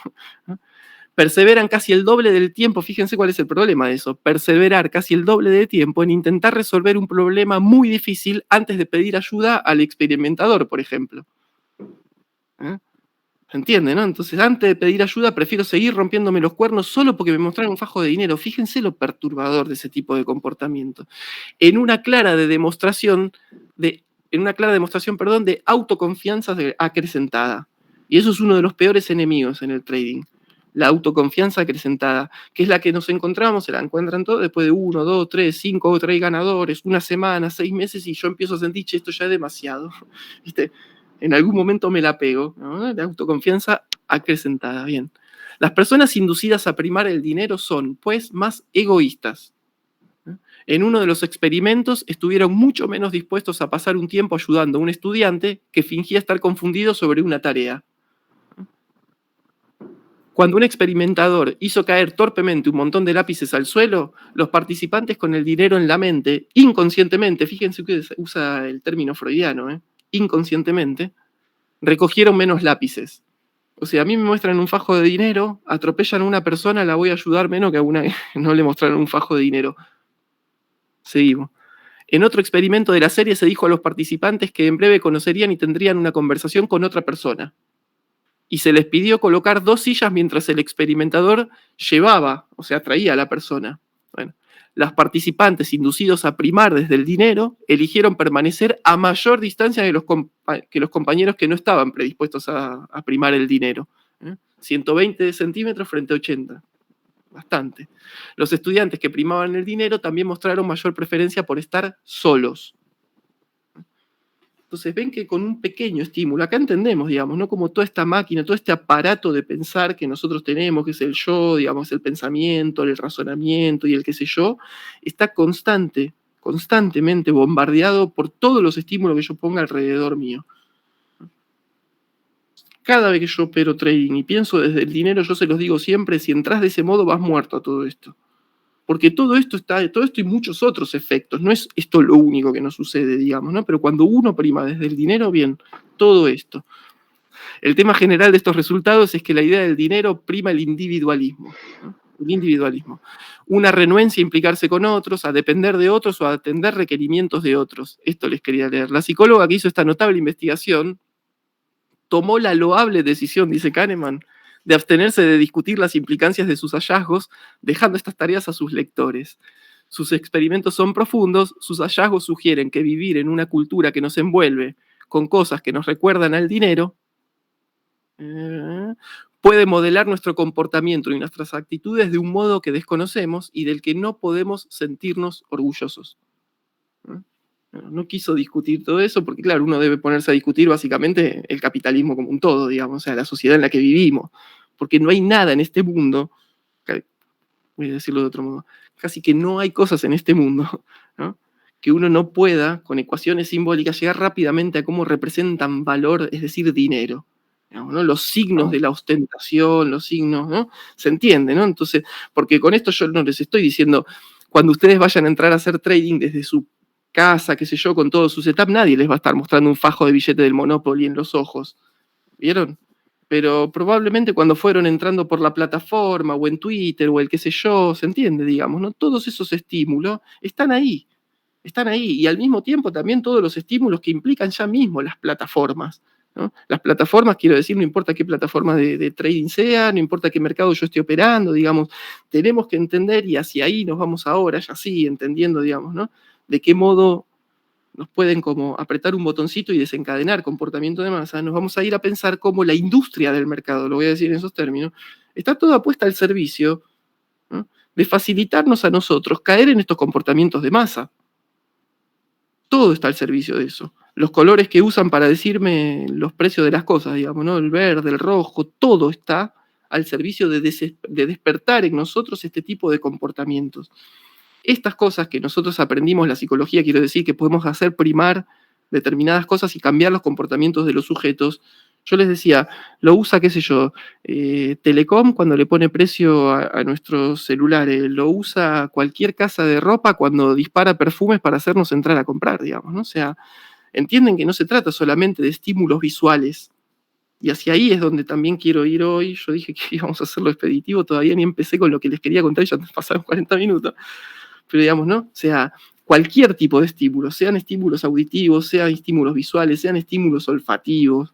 perseveran casi el doble del tiempo, fíjense cuál es el problema de eso, perseverar casi el doble de tiempo en intentar resolver un problema muy difícil antes de pedir ayuda al experimentador, por ejemplo. ¿Se entiende, no? Entonces, antes de pedir ayuda, prefiero seguir rompiéndome los cuernos solo porque me mostraron un fajo de dinero. Fíjense lo perturbador de ese tipo de comportamiento. En una clara demostración, de autoconfianza acrecentada. Y eso es uno de los peores enemigos en el trading. La autoconfianza acrecentada, que es la que nos encontramos, se la encuentran todos después de 1, 2, 3, 5 trade ganadores, una semana, 6 meses, y yo empiezo a sentir, che, esto ya es demasiado. ¿Viste? En algún momento me la pego, ¿no? La autoconfianza acrecentada, bien. Las personas inducidas a primar el dinero son, pues, más egoístas. En uno de los experimentos estuvieron mucho menos dispuestos a pasar un tiempo ayudando a un estudiante que fingía estar confundido sobre una tarea. Cuando un experimentador hizo caer torpemente un montón de lápices al suelo, los participantes con el dinero en la mente, inconscientemente, fíjense que usa el término freudiano, inconscientemente, recogieron menos lápices. O sea, a mí me muestran un fajo de dinero, atropellan a una persona, la voy a ayudar menos que a una que no le mostraron un fajo de dinero. Seguimos. En otro experimento de la serie se dijo a los participantes que en breve conocerían y tendrían una conversación con otra persona. Y se les pidió colocar 2 sillas mientras el experimentador llevaba, o sea, traía a la persona. Bueno, los participantes inducidos a primar desde el dinero eligieron permanecer a mayor distancia que los compañeros que no estaban predispuestos a primar el dinero. 120 centímetros frente a 80. Bastante. Los estudiantes que primaban el dinero también mostraron mayor preferencia por estar solos. Entonces ven que con un pequeño estímulo, acá entendemos, digamos, ¿no? Como toda esta máquina, todo este aparato de pensar que nosotros tenemos, que es el yo, digamos, el pensamiento, el razonamiento y el qué sé yo, está constantemente bombardeado por todos los estímulos que yo ponga alrededor mío. Cada vez que yo opero trading y pienso desde el dinero, yo se los digo siempre, si entras de ese modo vas muerto a todo esto. Porque todo esto y muchos otros efectos, no es esto lo único que nos sucede, digamos, ¿no? Pero cuando uno prima desde el dinero, bien, todo esto. El tema general de estos resultados es que la idea del dinero prima el individualismo, ¿no? El individualismo. Una renuencia a implicarse con otros, a depender de otros o a atender requerimientos de otros. Esto les quería leer. La psicóloga que hizo esta notable investigación tomó la loable decisión, dice Kahneman, de abstenerse de discutir las implicancias de sus hallazgos, dejando estas tareas a sus lectores. Sus experimentos son profundos, sus hallazgos sugieren que vivir en una cultura que nos envuelve con cosas que nos recuerdan al dinero puede modelar nuestro comportamiento y nuestras actitudes de un modo que desconocemos y del que no podemos sentirnos orgullosos. No quiso discutir todo eso porque, claro, uno debe ponerse a discutir básicamente el capitalismo como un todo, digamos, o sea, la sociedad en la que vivimos. Porque no hay nada en este mundo, voy a decirlo de otro modo, casi que no hay cosas en este mundo, ¿no? Que uno no pueda, con ecuaciones simbólicas, llegar rápidamente a cómo representan valor, es decir, dinero. Digamos, ¿no? Los signos de la ostentación, los signos, ¿no? Se entiende, ¿no? Entonces, porque con esto yo no les estoy diciendo, cuando ustedes vayan a entrar a hacer trading desde su casa, qué sé yo, con todo su setup, nadie les va a estar mostrando un fajo de billete del Monopoly en los ojos. ¿Vieron? Pero probablemente cuando fueron entrando por la plataforma o en Twitter o el qué sé yo, se entiende, digamos, ¿no? Todos esos estímulos están ahí, y al mismo tiempo también todos los estímulos que implican ya mismo las plataformas, ¿no? Las plataformas, quiero decir, no importa qué plataforma de trading sea, no importa qué mercado yo esté operando, digamos, tenemos que entender, y hacia ahí nos vamos ahora, ya sí, entendiendo, digamos, ¿no? De qué modo nos pueden como apretar un botoncito y desencadenar comportamiento de masa, nos vamos a ir a pensar cómo la industria del mercado, lo voy a decir en esos términos, está toda puesta al servicio, ¿no? De facilitarnos a nosotros caer en estos comportamientos de masa. Todo está al servicio de eso. Los colores que usan para decirme los precios de las cosas, digamos, ¿no? El verde, el rojo, todo está al servicio de despertar en nosotros este tipo de comportamientos. Estas cosas que nosotros aprendimos, la psicología, quiero decir, que podemos hacer primar determinadas cosas y cambiar los comportamientos de los sujetos. Yo les decía, lo usa, qué sé yo, Telecom cuando le pone precio a nuestros celulares, lo usa cualquier casa de ropa cuando dispara perfumes para hacernos entrar a comprar, digamos, ¿no? O sea, entienden que no se trata solamente de estímulos visuales, Y hacia ahí es donde también quiero ir hoy. Yo dije que íbamos a hacerlo expeditivo, todavía ni empecé con lo que les quería contar y ya pasaron 40 minutos. Pero digamos, ¿no? O sea, cualquier tipo de estímulos, sean estímulos auditivos, sean estímulos visuales, sean estímulos olfativos,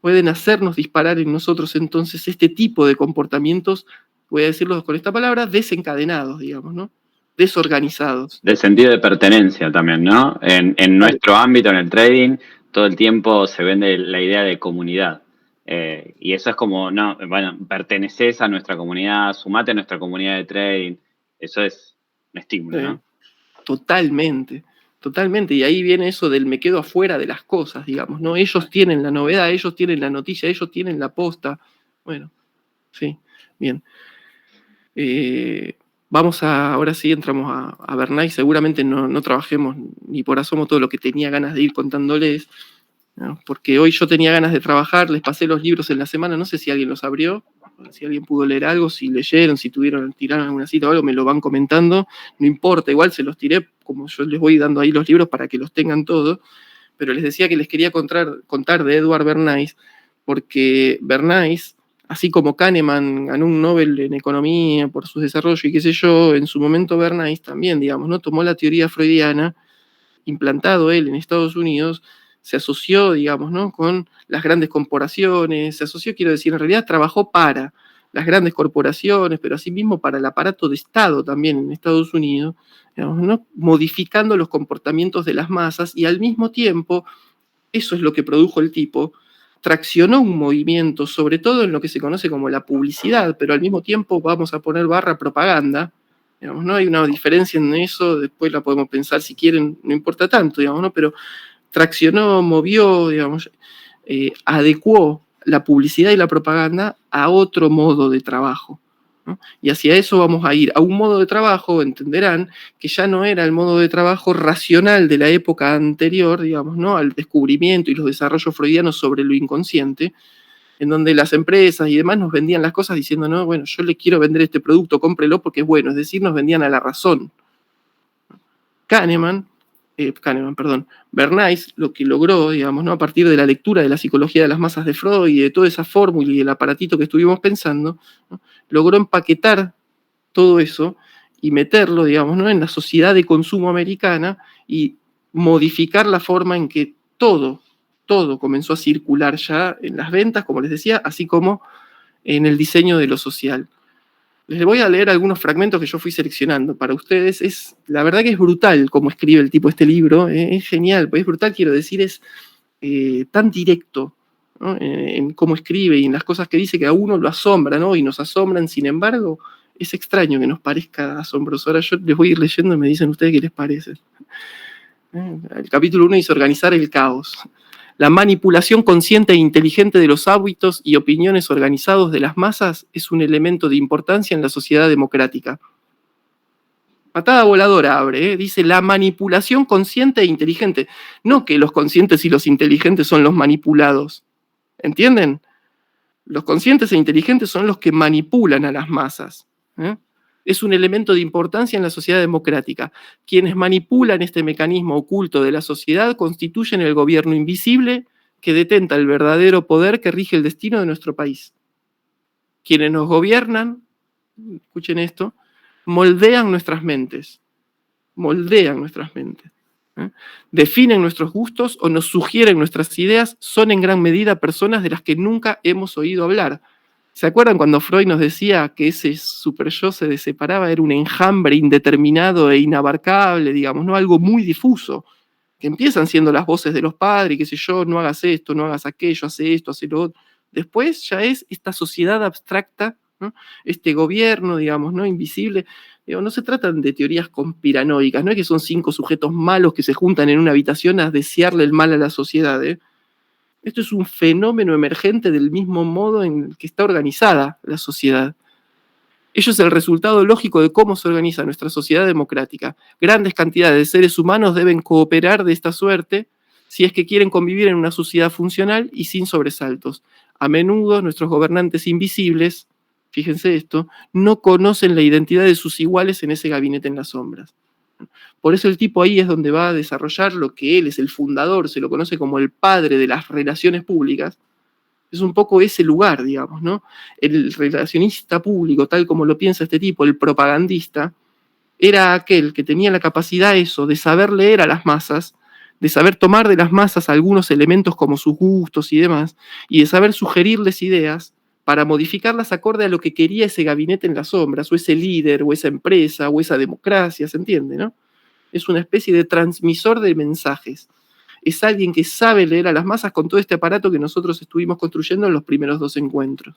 pueden hacernos disparar en nosotros entonces este tipo de comportamientos, voy a decirlo con esta palabra, desencadenados, digamos, ¿no? Desorganizados. De sentido de pertenencia también, ¿no? En nuestro ámbito, en el trading, todo el tiempo se vende la idea de comunidad. Y eso es como, no, bueno, perteneces a nuestra comunidad, sumate a nuestra comunidad de trading. Eso es un estímulo, ¿no? Totalmente, totalmente. Y ahí viene eso del me quedo afuera de las cosas, digamos, ¿no? Ellos tienen la novedad, ellos tienen la noticia, ellos tienen la posta. Bueno, sí, bien. Ahora sí entramos a Bernays. Seguramente no trabajemos ni por asomo todo lo que tenía ganas de ir contándoles, ¿no? Porque hoy yo tenía ganas de trabajar, les pasé los libros en la semana, no sé si alguien los abrió, si alguien pudo leer algo, si leyeron, si tiraron alguna cita o algo, me lo van comentando, no importa, igual se los tiré, como yo les voy dando ahí los libros para que los tengan todos, pero les decía que les quería contar de Edward Bernays, porque Bernays, así como Kahneman ganó un Nobel en economía por sus desarrollos y qué sé yo, en su momento Bernays también, digamos, ¿no? Tomó la teoría freudiana, implantado él en Estados Unidos, se asoció, digamos, ¿no? Con las grandes corporaciones, se asoció, quiero decir, en realidad trabajó para las grandes corporaciones, pero asimismo para el aparato de Estado también en Estados Unidos, digamos, ¿no? Modificando los comportamientos de las masas y al mismo tiempo, eso es lo que produjo el tipo, traccionó un movimiento, sobre todo en lo que se conoce como la publicidad, pero al mismo tiempo vamos a poner barra propaganda, digamos, ¿no? Hay una diferencia en eso, después la podemos pensar si quieren, no importa tanto, digamos, ¿no? Pero traccionó, movió, digamos, adecuó la publicidad y la propaganda a otro modo de trabajo, ¿no? Y hacia eso vamos a ir, a un modo de trabajo, entenderán, que ya no era el modo de trabajo racional de la época anterior, digamos, ¿no? Al descubrimiento y los desarrollos freudianos sobre lo inconsciente, en donde las empresas y demás nos vendían las cosas diciendo, no, bueno, yo le quiero vender este producto, cómprelo porque es bueno, es decir, nos vendían a la razón. Bernays lo que logró, digamos, ¿no? A partir de la lectura de la psicología de las masas de Freud y de toda esa fórmula y el aparatito que estuvimos pensando, ¿no? Logró empaquetar todo eso y meterlo, digamos, ¿no? En la sociedad de consumo americana y modificar la forma en que todo comenzó a circular ya en las ventas, como les decía, así como en el diseño de lo social. Les voy a leer algunos fragmentos que yo fui seleccionando para ustedes. La verdad que es brutal cómo escribe el tipo este libro, es genial, es brutal, quiero decir, es tan directo, ¿no? En cómo escribe y en las cosas que dice que a uno lo asombra, ¿no? Y nos asombran, sin embargo, es extraño que nos parezca asombroso. Ahora yo les voy a ir leyendo y me dicen ustedes qué les parece. El capítulo 1 dice organizar el caos. La manipulación consciente e inteligente de los hábitos y opiniones organizados de las masas es un elemento de importancia en la sociedad democrática. Patada voladora abre, dice la manipulación consciente e inteligente. No que los conscientes y los inteligentes son los manipulados. ¿Entienden? Los conscientes e inteligentes son los que manipulan a las masas. Es un elemento de importancia en la sociedad democrática. Quienes manipulan este mecanismo oculto de la sociedad constituyen el gobierno invisible que detenta el verdadero poder que rige el destino de nuestro país. Quienes nos gobiernan, escuchen esto, moldean nuestras mentes. Definen nuestros gustos o nos sugieren nuestras ideas, son en gran medida personas de las que nunca hemos oído hablar. ¿Se acuerdan cuando Freud nos decía que ese super yo se separaba, era un enjambre indeterminado e inabarcable, digamos, ¿no? Algo muy difuso, que empiezan siendo las voces de los padres, qué sé yo, no hagas esto, no hagas aquello, hace esto, hace lo otro. Después ya es esta sociedad abstracta, ¿no? Este gobierno, digamos, ¿no? Invisible. No se tratan de teorías conspiranoicas, no es que son 5 sujetos malos que se juntan en una habitación a desearle el mal a la sociedad, Esto es un fenómeno emergente del mismo modo en el que está organizada la sociedad. Ello es el resultado lógico de cómo se organiza nuestra sociedad democrática. Grandes cantidades de seres humanos deben cooperar de esta suerte si es que quieren convivir en una sociedad funcional y sin sobresaltos. A menudo nuestros gobernantes invisibles, fíjense esto, no conocen la identidad de sus iguales en ese gabinete en las sombras. Por eso el tipo ahí es donde va a desarrollar lo que él es el fundador, se lo conoce como el padre de las relaciones públicas. Es un poco ese lugar, digamos, ¿no? El relacionista público, tal como lo piensa este tipo, el propagandista, era aquel que tenía la capacidad eso, de saber leer a las masas, de saber tomar de las masas algunos elementos como sus gustos y demás, y de saber sugerirles ideas para modificarlas acorde a lo que quería ese gabinete en las sombras, o ese líder, o esa empresa, o esa democracia, ¿se entiende, no? Es una especie de transmisor de mensajes. Es alguien que sabe leer a las masas con todo este aparato que nosotros estuvimos construyendo en los primeros 2 encuentros.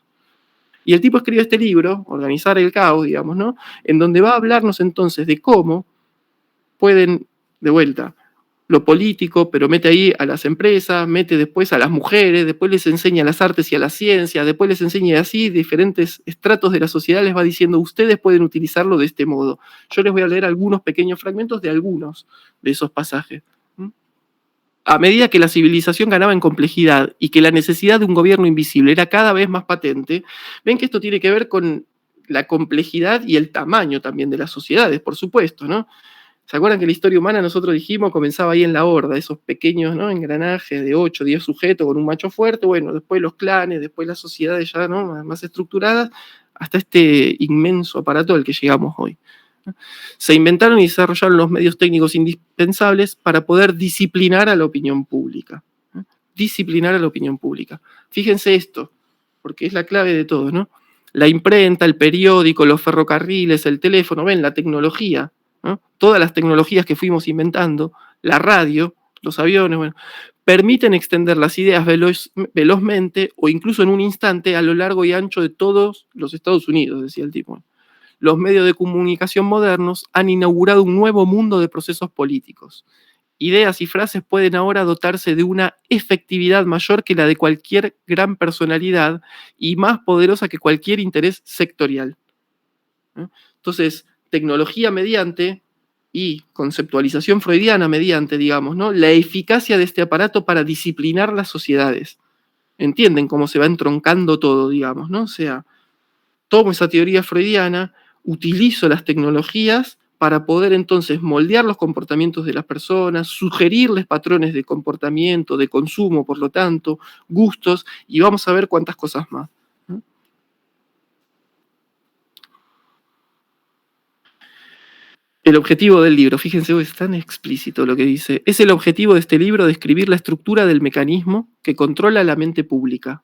Y el tipo escribió este libro, Organizar el Caos, digamos, ¿no? En donde va a hablarnos entonces de cómo pueden, de vuelta, lo político, pero mete ahí a las empresas, mete después a las mujeres, después les enseña a las artes y a las ciencias, después les enseña así, diferentes estratos de la sociedad les va diciendo, ustedes pueden utilizarlo de este modo. Yo les voy a leer algunos pequeños fragmentos de algunos de esos pasajes. A medida que la civilización ganaba en complejidad y que la necesidad de un gobierno invisible era cada vez más patente, ven que esto tiene que ver con la complejidad y el tamaño también de las sociedades, por supuesto, ¿no? ¿Se acuerdan que la historia humana, nosotros dijimos, comenzaba ahí en la horda, esos pequeños, ¿no?, engranajes de 8 o 10 sujetos con un macho fuerte, bueno, después los clanes, después las sociedades ya, ¿no?, más estructuradas, hasta este inmenso aparato al que llegamos hoy. Se inventaron y desarrollaron los medios técnicos indispensables para poder disciplinar a la opinión pública. Disciplinar a la opinión pública. Fíjense esto, porque es la clave de todo, ¿no? La imprenta, el periódico, los ferrocarriles, el teléfono, ven, la tecnología, ¿no? Todas las tecnologías que fuimos inventando, la radio, los aviones, bueno, permiten extender las ideas velozmente o incluso en un instante a lo largo y ancho de todos los Estados Unidos, decía el tipo. Los medios de comunicación modernos han inaugurado un nuevo mundo de procesos políticos. Ideas y frases pueden ahora dotarse de una efectividad mayor que la de cualquier gran personalidad y más poderosa que cualquier interés sectorial. Entonces, tecnología mediante y conceptualización freudiana mediante, digamos, ¿no?, la eficacia de este aparato para disciplinar las sociedades. ¿Entienden cómo se va entroncando todo, digamos, ¿no? O sea, tomo esa teoría freudiana, utilizo las tecnologías para poder entonces moldear los comportamientos de las personas, sugerirles patrones de comportamiento, de consumo, por lo tanto, gustos, y vamos a ver cuántas cosas más. El objetivo del libro, fíjense, es tan explícito lo que dice, es el objetivo de este libro describir la estructura del mecanismo que controla la mente pública.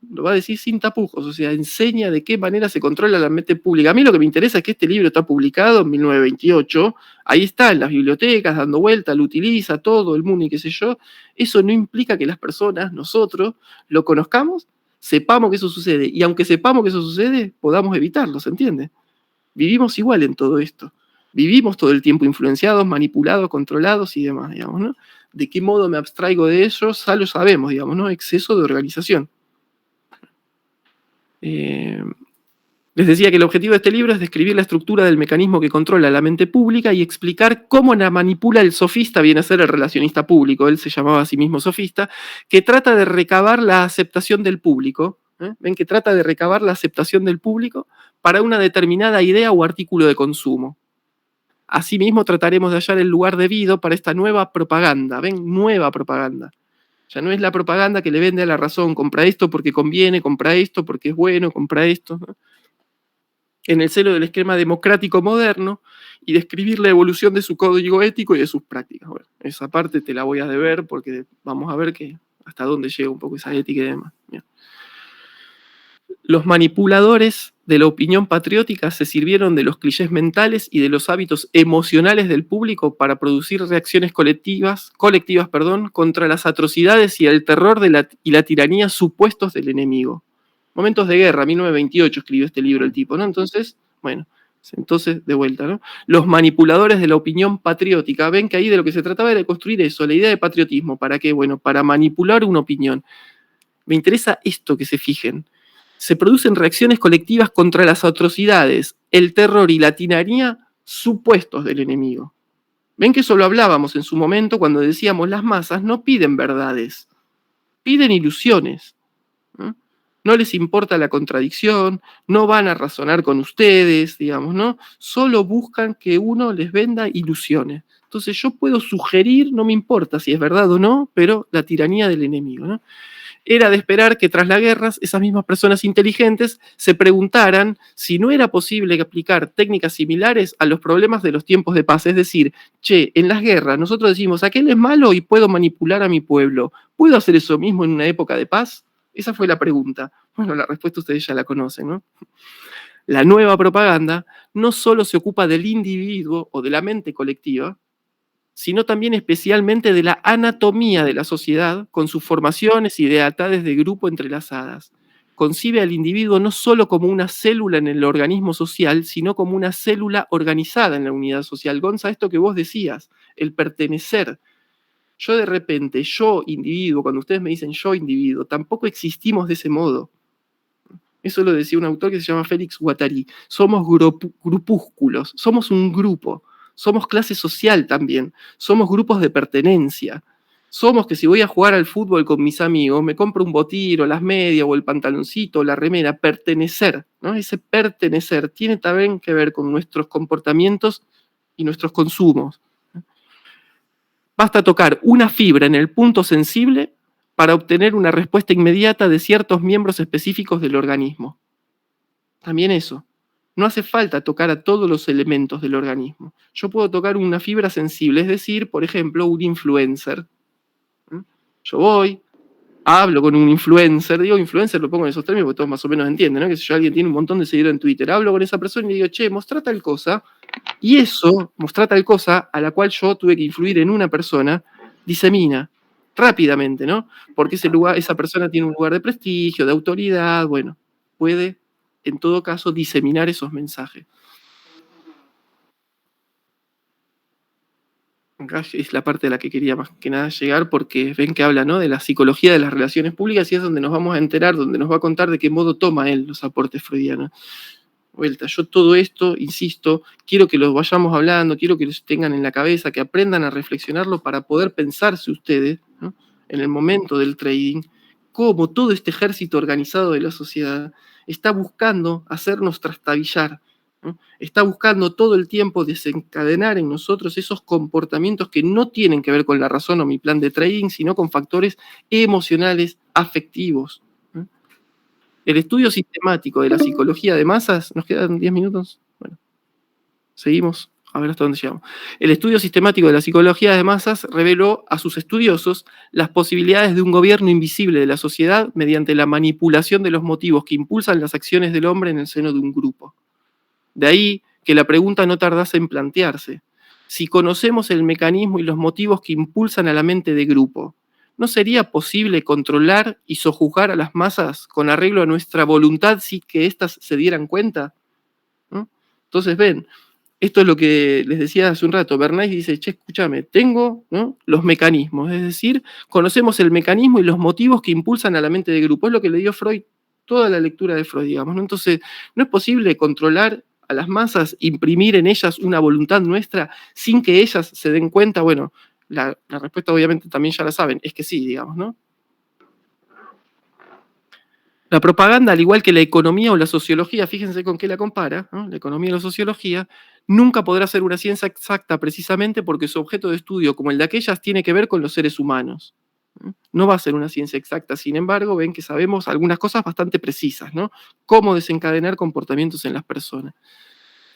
Lo va a decir sin tapujos, o sea, enseña de qué manera se controla la mente pública. A mí lo que me interesa es que este libro está publicado en 1928, ahí está en las bibliotecas, dando vuelta, lo utiliza todo el mundo y qué sé yo. Eso no implica que las personas, nosotros, lo conozcamos, sepamos que eso sucede, y aunque sepamos que eso sucede, podamos evitarlo, ¿se entiende? Vivimos igual en todo esto. Vivimos todo el tiempo influenciados, manipulados, controlados y demás, digamos, ¿no? ¿De qué modo me abstraigo de ellos? Ya lo sabemos, digamos, ¿no? Exceso de organización. Les decía que el objetivo de este libro es describir la estructura del mecanismo que controla la mente pública y explicar cómo la manipula el sofista, viene a ser el relacionista público, él se llamaba a sí mismo sofista, que trata de recabar la aceptación del público. ¿Ven que trata de recabar la aceptación del público para una determinada idea o artículo de consumo? Asimismo, trataremos de hallar el lugar debido para esta nueva propaganda. ¿Ven? Nueva propaganda. Ya no es la propaganda que le vende a la razón, compra esto porque conviene, compra esto porque es bueno, compra esto, ¿no? En el seno del esquema democrático moderno y describir la evolución de su código ético y de sus prácticas. Bueno, esa parte te la voy a deber porque vamos a ver que hasta dónde llega un poco esa ética y demás. Bien. Los manipuladores de la opinión patriótica se sirvieron de los clichés mentales y de los hábitos emocionales del público para producir reacciones colectivas, contra las atrocidades y el terror y la tiranía supuestos del enemigo. Momentos de guerra, 1928 escribió este libro el tipo, ¿no? Entonces, bueno, de vuelta, ¿no? Los manipuladores de la opinión patriótica, ven que ahí de lo que se trataba era de construir eso, la idea de patriotismo. ¿Para qué? Bueno, para manipular una opinión. Me interesa esto que se fijen. Se producen reacciones colectivas contra las atrocidades, el terror y la tiranía supuestos del enemigo. Ven que eso lo hablábamos en su momento cuando decíamos las masas no piden verdades, piden ilusiones. no les importa la contradicción, no van a razonar con ustedes, digamos, ¿no? Solo buscan que uno les venda ilusiones. Entonces yo puedo sugerir, no me importa si es verdad o no, pero la tiranía del enemigo, ¿no? Era de esperar que tras las guerras esas mismas personas inteligentes se preguntaran si no era posible aplicar técnicas similares a los problemas de los tiempos de paz. Es decir, che, en las guerras nosotros decimos, aquel es malo y puedo manipular a mi pueblo. ¿Puedo hacer eso mismo en una época de paz? Esa fue la pregunta. Bueno, la respuesta ustedes ya la conocen, ¿no? La nueva propaganda no solo se ocupa del individuo o de la mente colectiva, sino también especialmente de la anatomía de la sociedad, con sus formaciones y lealtades de grupo entrelazadas. Concibe al individuo no solo como una célula en el organismo social, sino como una célula organizada en la unidad social. Gonza, esto que vos decías, el pertenecer. Yo de repente, yo individuo, cuando ustedes me dicen yo individuo, tampoco existimos de ese modo. Eso lo decía un autor que se llama Félix Guattari. Somos grupúsculos, somos un grupo. Somos clase social también, somos grupos de pertenencia. Somos que si voy a jugar al fútbol con mis amigos, me compro un botir o las medias o el pantaloncito o la remera, pertenecer, ¿no? Ese pertenecer tiene también que ver con nuestros comportamientos y nuestros consumos. Basta tocar una fibra en el punto sensible para obtener una respuesta inmediata de ciertos miembros específicos del organismo. También eso. No hace falta tocar a todos los elementos del organismo. Yo puedo tocar una fibra sensible, es decir, por ejemplo, un influencer. Yo voy, hablo con un influencer, digo influencer, lo pongo en esos términos porque todos más o menos entienden, ¿no? Que si yo, alguien tiene un montón de seguidores en Twitter, hablo con esa persona y le digo, che, mostrá tal cosa, y eso, mostrá tal cosa a la cual yo tuve que influir en una persona, disemina rápidamente, ¿no? Porque esa persona tiene un lugar de prestigio, de autoridad, bueno, puede en todo caso, diseminar esos mensajes. Acá es la parte de la que quería más que nada llegar, porque ven que habla, ¿no?, de la psicología de las relaciones públicas, y es donde nos vamos a enterar, donde nos va a contar de qué modo toma él los aportes freudianos. Vuelta, yo todo esto, insisto, quiero que los vayamos hablando, quiero que los tengan en la cabeza, que aprendan a reflexionarlo para poder pensarse ustedes, ¿no?, en el momento del trading, cómo todo este ejército organizado de la sociedad está buscando hacernos trastabillar, ¿no? Está buscando todo el tiempo desencadenar en nosotros esos comportamientos que no tienen que ver con la razón o mi plan de trading, sino con factores emocionales, afectivos. El estudio sistemático de la psicología de masas, ¿nos quedan 10 minutos? Bueno, seguimos. A ver hasta dónde llegamos. El estudio sistemático de la psicología de masas reveló a sus estudiosos las posibilidades de un gobierno invisible de la sociedad mediante la manipulación de los motivos que impulsan las acciones del hombre en el seno de un grupo. De ahí que la pregunta no tardase en plantearse. Si conocemos el mecanismo y los motivos que impulsan a la mente de grupo, ¿no sería posible controlar y sojuzgar a las masas con arreglo a nuestra voluntad sin que éstas se dieran cuenta? ¿No? Entonces, ven, esto es lo que les decía hace un rato. Bernays dice, che, escúchame, tengo, ¿no?, los mecanismos, es decir, conocemos el mecanismo y los motivos que impulsan a la mente de grupo. Es lo que le dio Freud, toda la lectura de Freud, digamos, ¿no? Entonces, ¿no es posible controlar a las masas, imprimir en ellas una voluntad nuestra sin que ellas se den cuenta? Bueno, la respuesta obviamente también ya la saben, es que sí, digamos, ¿no? La propaganda, al igual que la economía o la sociología, fíjense con qué la compara, ¿no?, la economía y la sociología, nunca podrá ser una ciencia exacta precisamente porque su objeto de estudio, como el de aquellas, tiene que ver con los seres humanos. No va a ser una ciencia exacta, sin embargo, ven que sabemos algunas cosas bastante precisas, ¿no? Cómo desencadenar comportamientos en las personas.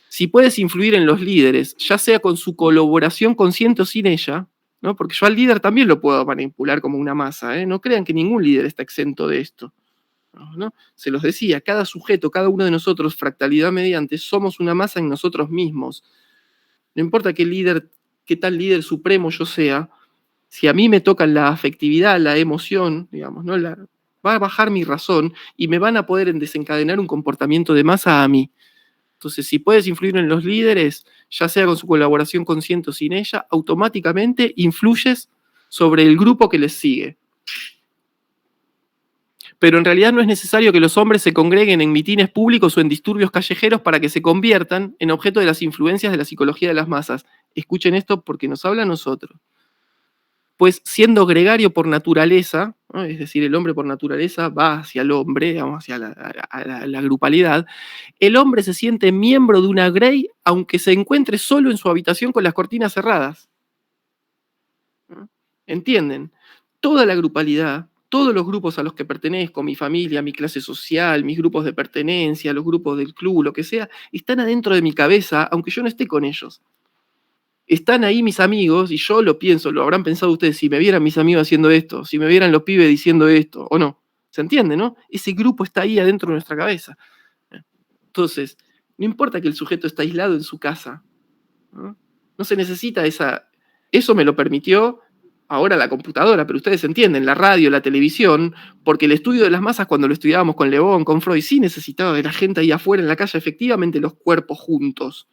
Si puedes influir en los líderes, ya sea con su colaboración consciente o sin ella, ¿no?, porque yo al líder también lo puedo manipular como una masa, ¿eh? No crean que ningún líder está exento de esto, ¿no? Se los decía, cada sujeto, cada uno de nosotros, fractalidad mediante, somos una masa en nosotros mismos. No importa qué tal líder supremo yo sea, si a mí me toca la afectividad, la emoción, digamos, ¿no?, va a bajar mi razón y me van a poder desencadenar un comportamiento de masa a mí. Entonces, si puedes influir en los líderes, ya sea con su colaboración consciente o sin ella, automáticamente influyes sobre el grupo que les sigue. Pero en realidad no es necesario que los hombres se congreguen en mitines públicos o en disturbios callejeros para que se conviertan en objeto de las influencias de la psicología de las masas. Escuchen esto porque nos habla a nosotros. pues siendo gregario por naturaleza, ¿no? Es decir, el hombre por naturaleza va hacia el hombre, vamos, hacia la grupalidad, el hombre se siente miembro de una grey aunque se encuentre solo en su habitación con las cortinas cerradas. ¿No? ¿Entienden? Toda la grupalidad, todos los grupos a los que pertenezco, mi familia, mi clase social, mis grupos de pertenencia, los grupos del club, lo que sea, están adentro de mi cabeza, aunque yo no esté con ellos. Están ahí mis amigos, y yo lo pienso, lo habrán pensado ustedes, si me vieran mis amigos haciendo esto, si me vieran los pibes diciendo esto, o no. ¿Se entiende, no? Ese grupo está ahí adentro de nuestra cabeza. Entonces, no importa que el sujeto está aislado en su casa. No se necesita esa... Eso me lo permitió ahora la computadora, pero ustedes entienden, la radio, la televisión, porque el estudio de las masas, cuando lo estudiábamos con Le Bon, con Freud, sí necesitaba de la gente ahí afuera en la calle, efectivamente los cuerpos juntos.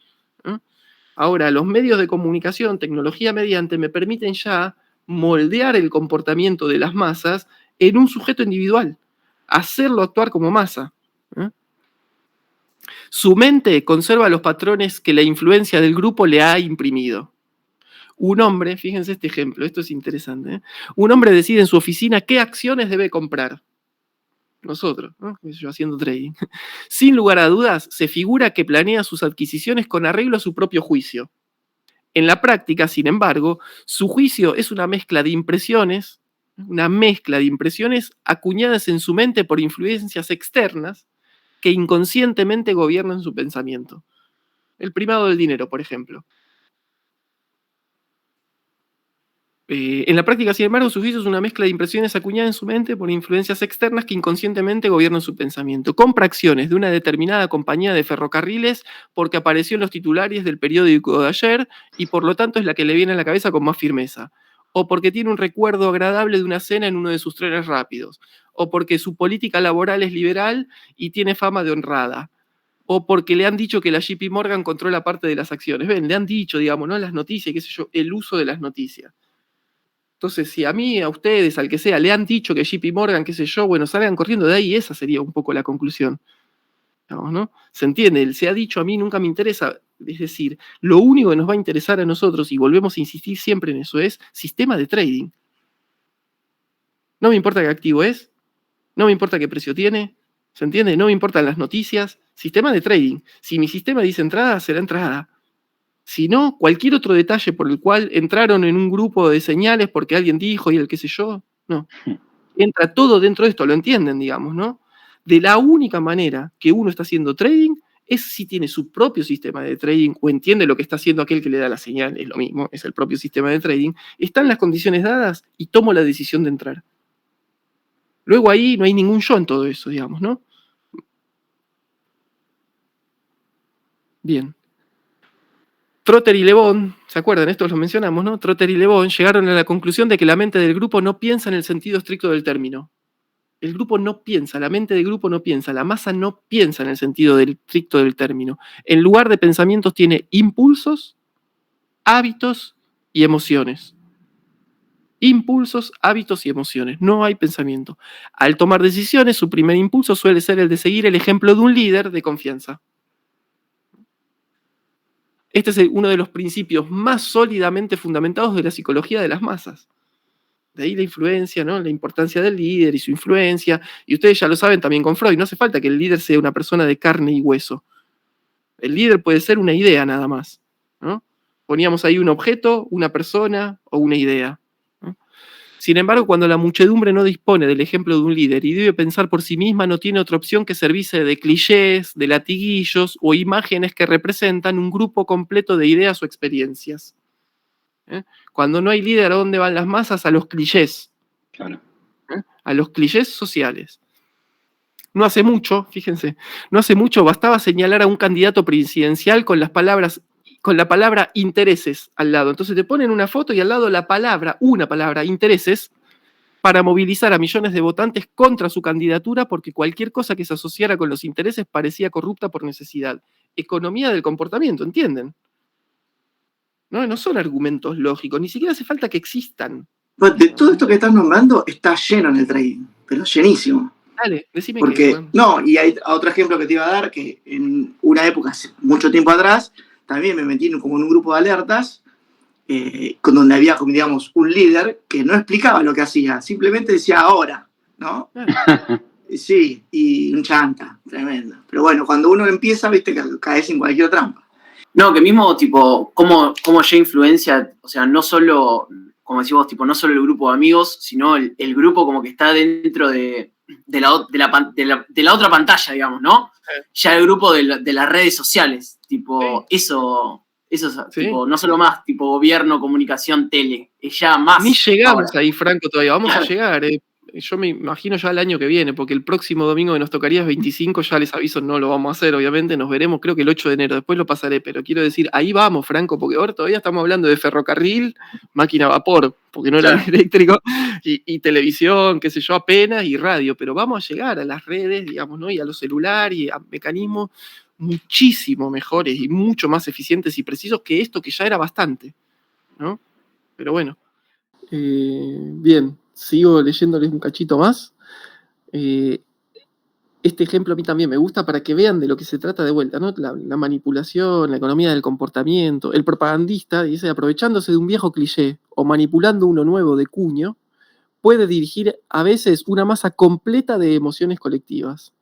Ahora, los medios de comunicación, tecnología mediante, me permiten ya moldear el comportamiento de las masas en un sujeto individual, hacerlo actuar como masa. Su mente conserva los patrones que la influencia del grupo le ha imprimido. Un hombre, fíjense este ejemplo, esto es interesante, un hombre decide en su oficina qué acciones debe comprar. Nosotros, ¿no? Yo haciendo trading. Sin lugar a dudas, se figura que planea sus adquisiciones con arreglo a su propio juicio. En la práctica, sin embargo, su juicio es una mezcla de impresiones acuñadas en su mente por influencias externas que inconscientemente gobiernan su pensamiento. El primado del dinero, por ejemplo. En la práctica, sin embargo, su juicio es una mezcla de impresiones acuñadas en su mente por influencias externas que inconscientemente gobiernan su pensamiento. Compra acciones de una determinada compañía de ferrocarriles porque apareció en los titulares del periódico de ayer y por lo tanto es la que le viene a la cabeza con más firmeza. O porque tiene un recuerdo agradable de una cena en uno de sus trenes rápidos. O porque su política laboral es liberal y tiene fama de honrada. O porque le han dicho que la JP Morgan controla parte de las acciones. Ven, le han dicho, digamos, ¿no? Las noticias, qué sé yo, el uso de las noticias. Entonces, si a mí, a ustedes, al que sea, le han dicho que JP Morgan, qué sé yo, bueno, salgan corriendo de ahí, esa sería un poco la conclusión. Digamos, ¿no? ¿Se entiende? El se ha dicho a mí nunca me interesa. Es decir, lo único que nos va a interesar a nosotros, y volvemos a insistir siempre en eso, es sistema de trading. No me importa qué activo es, no me importa qué precio tiene, ¿se entiende? No me importan las noticias. Sistema de trading. Si mi sistema dice entrada, será entrada. Si no, cualquier otro detalle por el cual entraron en un grupo de señales porque alguien dijo y el qué sé yo, no. Entra todo dentro de esto, lo entienden, digamos, ¿no? De la única manera que uno está haciendo trading es si tiene su propio sistema de trading o entiende lo que está haciendo aquel que le da la señal, es lo mismo, es el propio sistema de trading, están las condiciones dadas y tomo la decisión de entrar. Luego ahí no hay ningún yo en todo eso, digamos, ¿no? Bien. Trotter y Le Bon, ¿se acuerdan? Esto lo mencionamos, ¿no? Trotter y Le Bon llegaron a la conclusión de que la mente del grupo no piensa en el sentido estricto del término. El grupo no piensa, la mente del grupo no piensa, la masa no piensa en el sentido estricto del término. En lugar de pensamientos tiene impulsos, hábitos y emociones. Impulsos, hábitos y emociones. No hay pensamiento. Al tomar decisiones, su primer impulso suele ser el de seguir el ejemplo de un líder de confianza. Este es uno de los principios más sólidamente fundamentados de la psicología de las masas. De ahí la influencia, ¿no? La importancia del líder y su influencia. Y ustedes ya lo saben también con Freud, no hace falta que el líder sea una persona de carne y hueso. El líder puede ser una idea nada más, ¿no? Poníamos ahí un objeto, una persona o una idea. Sin embargo, cuando la muchedumbre no dispone del ejemplo de un líder y debe pensar por sí misma, no tiene otra opción que servirse de clichés, de latiguillos o imágenes que representan un grupo completo de ideas o experiencias. Cuando no hay líder, ¿a dónde van las masas? A los clichés. Claro. A los clichés sociales. No hace mucho, fíjense, no hace mucho bastaba señalar a un candidato presidencial con la palabra intereses al lado. Entonces te ponen una foto y al lado una palabra, intereses, para movilizar a millones de votantes contra su candidatura porque cualquier cosa que se asociara con los intereses parecía corrupta por necesidad. Economía del comportamiento, ¿entienden? No son argumentos lógicos, ni siquiera hace falta que existan. Bueno, de todo esto que estás nombrando está lleno en el trading, pero llenísimo. Dale, decime porque, bueno. No, y hay otro ejemplo que te iba a dar, que en una época, hace mucho tiempo atrás, también me metí como en un grupo de alertas, con donde había, como digamos, un líder que no explicaba lo que hacía, simplemente decía ahora, ¿no? Sí, y un chanta, tremendo. Pero bueno, cuando uno empieza, viste, caes en cualquier trampa. No, que mismo, tipo, cómo ya influencia, o sea, no solo, como decís vos, tipo, no solo el grupo de amigos, sino el grupo como que está dentro de la otra pantalla, digamos, ¿no? Ya el grupo de las redes sociales, tipo, eso es, Sí. tipo, no solo más, tipo, gobierno, comunicación, tele, es ya más. Ni llegamos ahora. ahí, Franco, todavía. Vamos a llegar, Yo me imagino ya el año que viene, porque el próximo domingo que nos tocaría es 25, ya les aviso, no lo vamos a hacer, obviamente, nos veremos creo que el 8 de enero, después lo pasaré, pero quiero decir, ahí vamos, Franco, porque ahora todavía estamos hablando de ferrocarril, máquina a vapor, porque no era eléctrico, y televisión, qué sé yo, apenas, y radio, pero vamos a llegar a las redes, digamos, ¿no? Y a los celulares, y a mecanismos muchísimo mejores y mucho más eficientes y precisos que esto que ya era bastante, ¿no? Pero bueno. Bien, sigo leyéndoles un cachito más. Este ejemplo a mí también me gusta para que vean de lo que se trata de vuelta, ¿no? La manipulación, la economía del comportamiento. El propagandista dice, aprovechándose de un viejo cliché o manipulando uno nuevo de cuño, puede dirigir a veces una masa completa de emociones colectivas.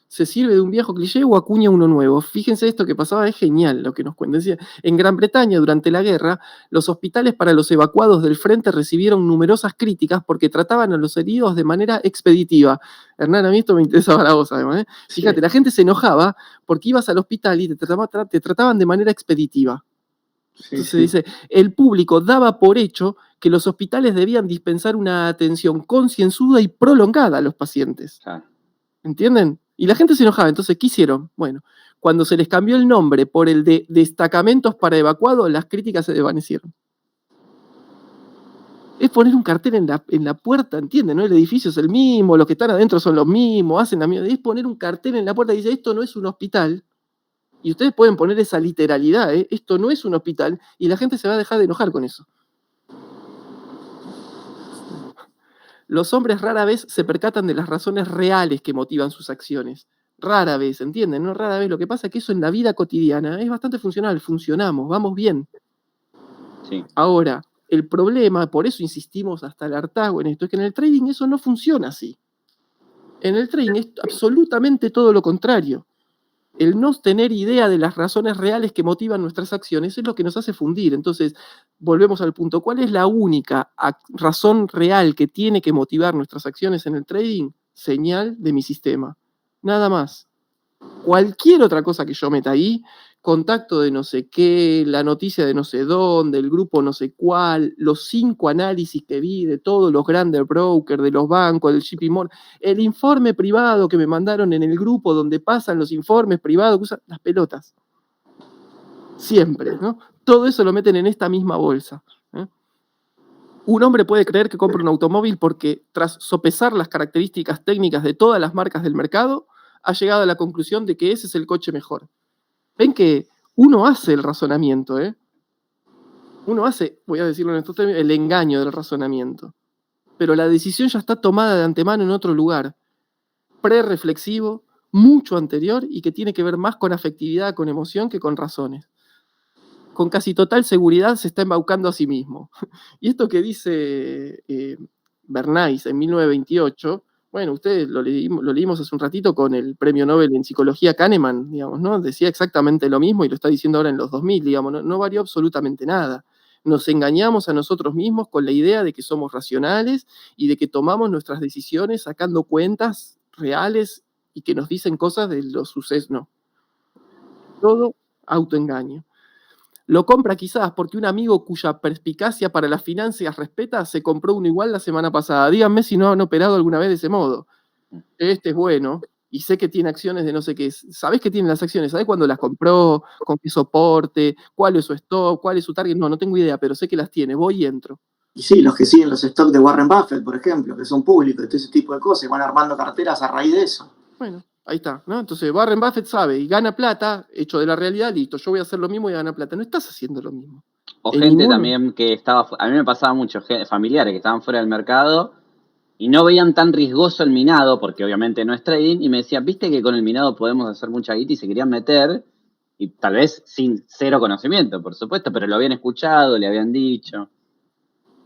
Se sirve de un viejo cliché o acuña uno nuevo. Fíjense esto que pasaba, es genial lo que nos cuenta. Decía, en Gran Bretaña, durante la guerra, los hospitales para los evacuados del frente recibieron numerosas críticas porque trataban a los heridos de manera expeditiva. Hernán, a mí esto me interesaba la voz, además. Fíjate, la gente se enojaba porque ibas al hospital y te trataban de manera expeditiva. Entonces dice, el público daba por hecho que los hospitales debían dispensar una atención concienzuda y prolongada a los pacientes. ¿Entienden? Y la gente se enojaba. Entonces, ¿qué hicieron? Bueno, cuando se les cambió el nombre por el de destacamentos para evacuados, las críticas se desvanecieron. Es poner un cartel en la puerta, ¿entienden? ¿No? El edificio es el mismo, los que están adentro son los mismos, hacen la misma. Es poner un cartel en la puerta y dice, esto no es un hospital. Y ustedes pueden poner esa literalidad, esto no es un hospital, y la gente se va a dejar de enojar con eso. Los hombres rara vez se percatan de las razones reales que motivan sus acciones. Rara vez, ¿entienden? No rara vez. Lo que pasa es que eso en la vida cotidiana es bastante funcional. Funcionamos, vamos bien. Sí. Ahora, el problema, por eso insistimos hasta el hartazgo en esto, es que en el trading eso no funciona así. En el trading es absolutamente todo lo contrario. El no tener idea de las razones reales que motivan nuestras acciones es lo que nos hace fundir. Entonces, volvemos al punto. ¿Cuál es la única razón real que tiene que motivar nuestras acciones en el trading? Señal de mi sistema. Nada más. Cualquier otra cosa que yo meta ahí, contacto de no sé qué, la noticia de no sé dónde, el grupo no sé cuál, los 5 análisis que vi de todos los grandes brokers, de los bancos, del JP Morgan, el informe privado que me mandaron en el grupo donde pasan los informes privados, que usan las pelotas. Siempre, ¿no? Todo eso lo meten en esta misma bolsa. Un hombre puede creer que compra un automóvil porque, tras sopesar las características técnicas de todas las marcas del mercado, ha llegado a la conclusión de que ese es el coche mejor. Ven que uno hace el razonamiento, Uno hace, voy a decirlo en estos términos, el engaño del razonamiento. Pero la decisión ya está tomada de antemano en otro lugar, prerreflexivo, mucho anterior y que tiene que ver más con afectividad, con emoción que con razones. Con casi total seguridad se está embaucando a sí mismo. Y esto que dice Bernays en 1928, bueno, ustedes lo leímos hace un ratito con el premio Nobel en Psicología Kahneman, digamos, ¿no? Decía exactamente lo mismo y lo está diciendo ahora en los 2000, digamos, no varió absolutamente nada. Nos engañamos a nosotros mismos con la idea de que somos racionales y de que tomamos nuestras decisiones sacando cuentas reales y que nos dicen cosas de los sucesos. No. Todo autoengaño. Lo compra quizás porque un amigo cuya perspicacia para las finanzas respeta se compró uno igual la semana pasada. Díganme si no han operado alguna vez de ese modo. Este es bueno y sé que tiene acciones de no sé qué. ¿Sabés qué tienen las acciones? ¿Sabés cuándo las compró? ¿Con qué soporte? ¿Cuál es su stop? ¿Cuál es su target? No tengo idea, pero sé que las tiene. Voy y entro. Y sí, los que siguen los stocks de Warren Buffett, por ejemplo, que son públicos, todo ese tipo de cosas, van armando carteras a raíz de eso. Bueno, ahí está, ¿no? Entonces Warren Buffett sabe y gana plata, hecho de la realidad, listo, yo voy a hacer lo mismo y ganar plata. No estás haciendo lo mismo. O gente también que estaba, a mí me pasaba mucho, familiares que estaban fuera del mercado y no veían tan riesgoso el minado, porque obviamente no es trading, y me decían, viste que con el minado podemos hacer mucha guita, y se querían meter, Y tal vez sin cero conocimiento, por supuesto, pero lo habían escuchado, le habían dicho.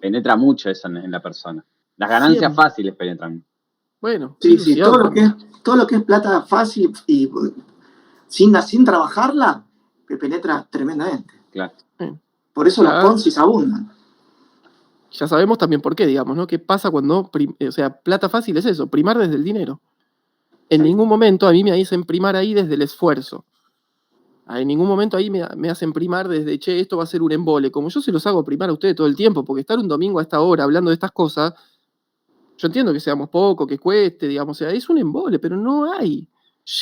Penetra mucho eso en la persona. Las ganancias Siempre. fáciles penetran. Bueno, Sí, ilusión también. todo lo que es plata fácil y sin trabajarla, te penetra tremendamente. Claro. Por eso Ya. los Ponzi abundan. Ya sabemos también por qué, digamos, ¿no? ¿Qué pasa cuando, o sea, plata fácil es eso, primar desde el dinero? En ningún momento a mí me dicen primar ahí desde el esfuerzo. En ningún momento ahí me hacen primar desde, che, esto va a ser un embole. Como yo se los hago primar a ustedes todo el tiempo, porque estar un domingo a esta hora hablando de estas cosas, yo entiendo que seamos poco, que cueste, digamos, o sea, es un embole, pero no hay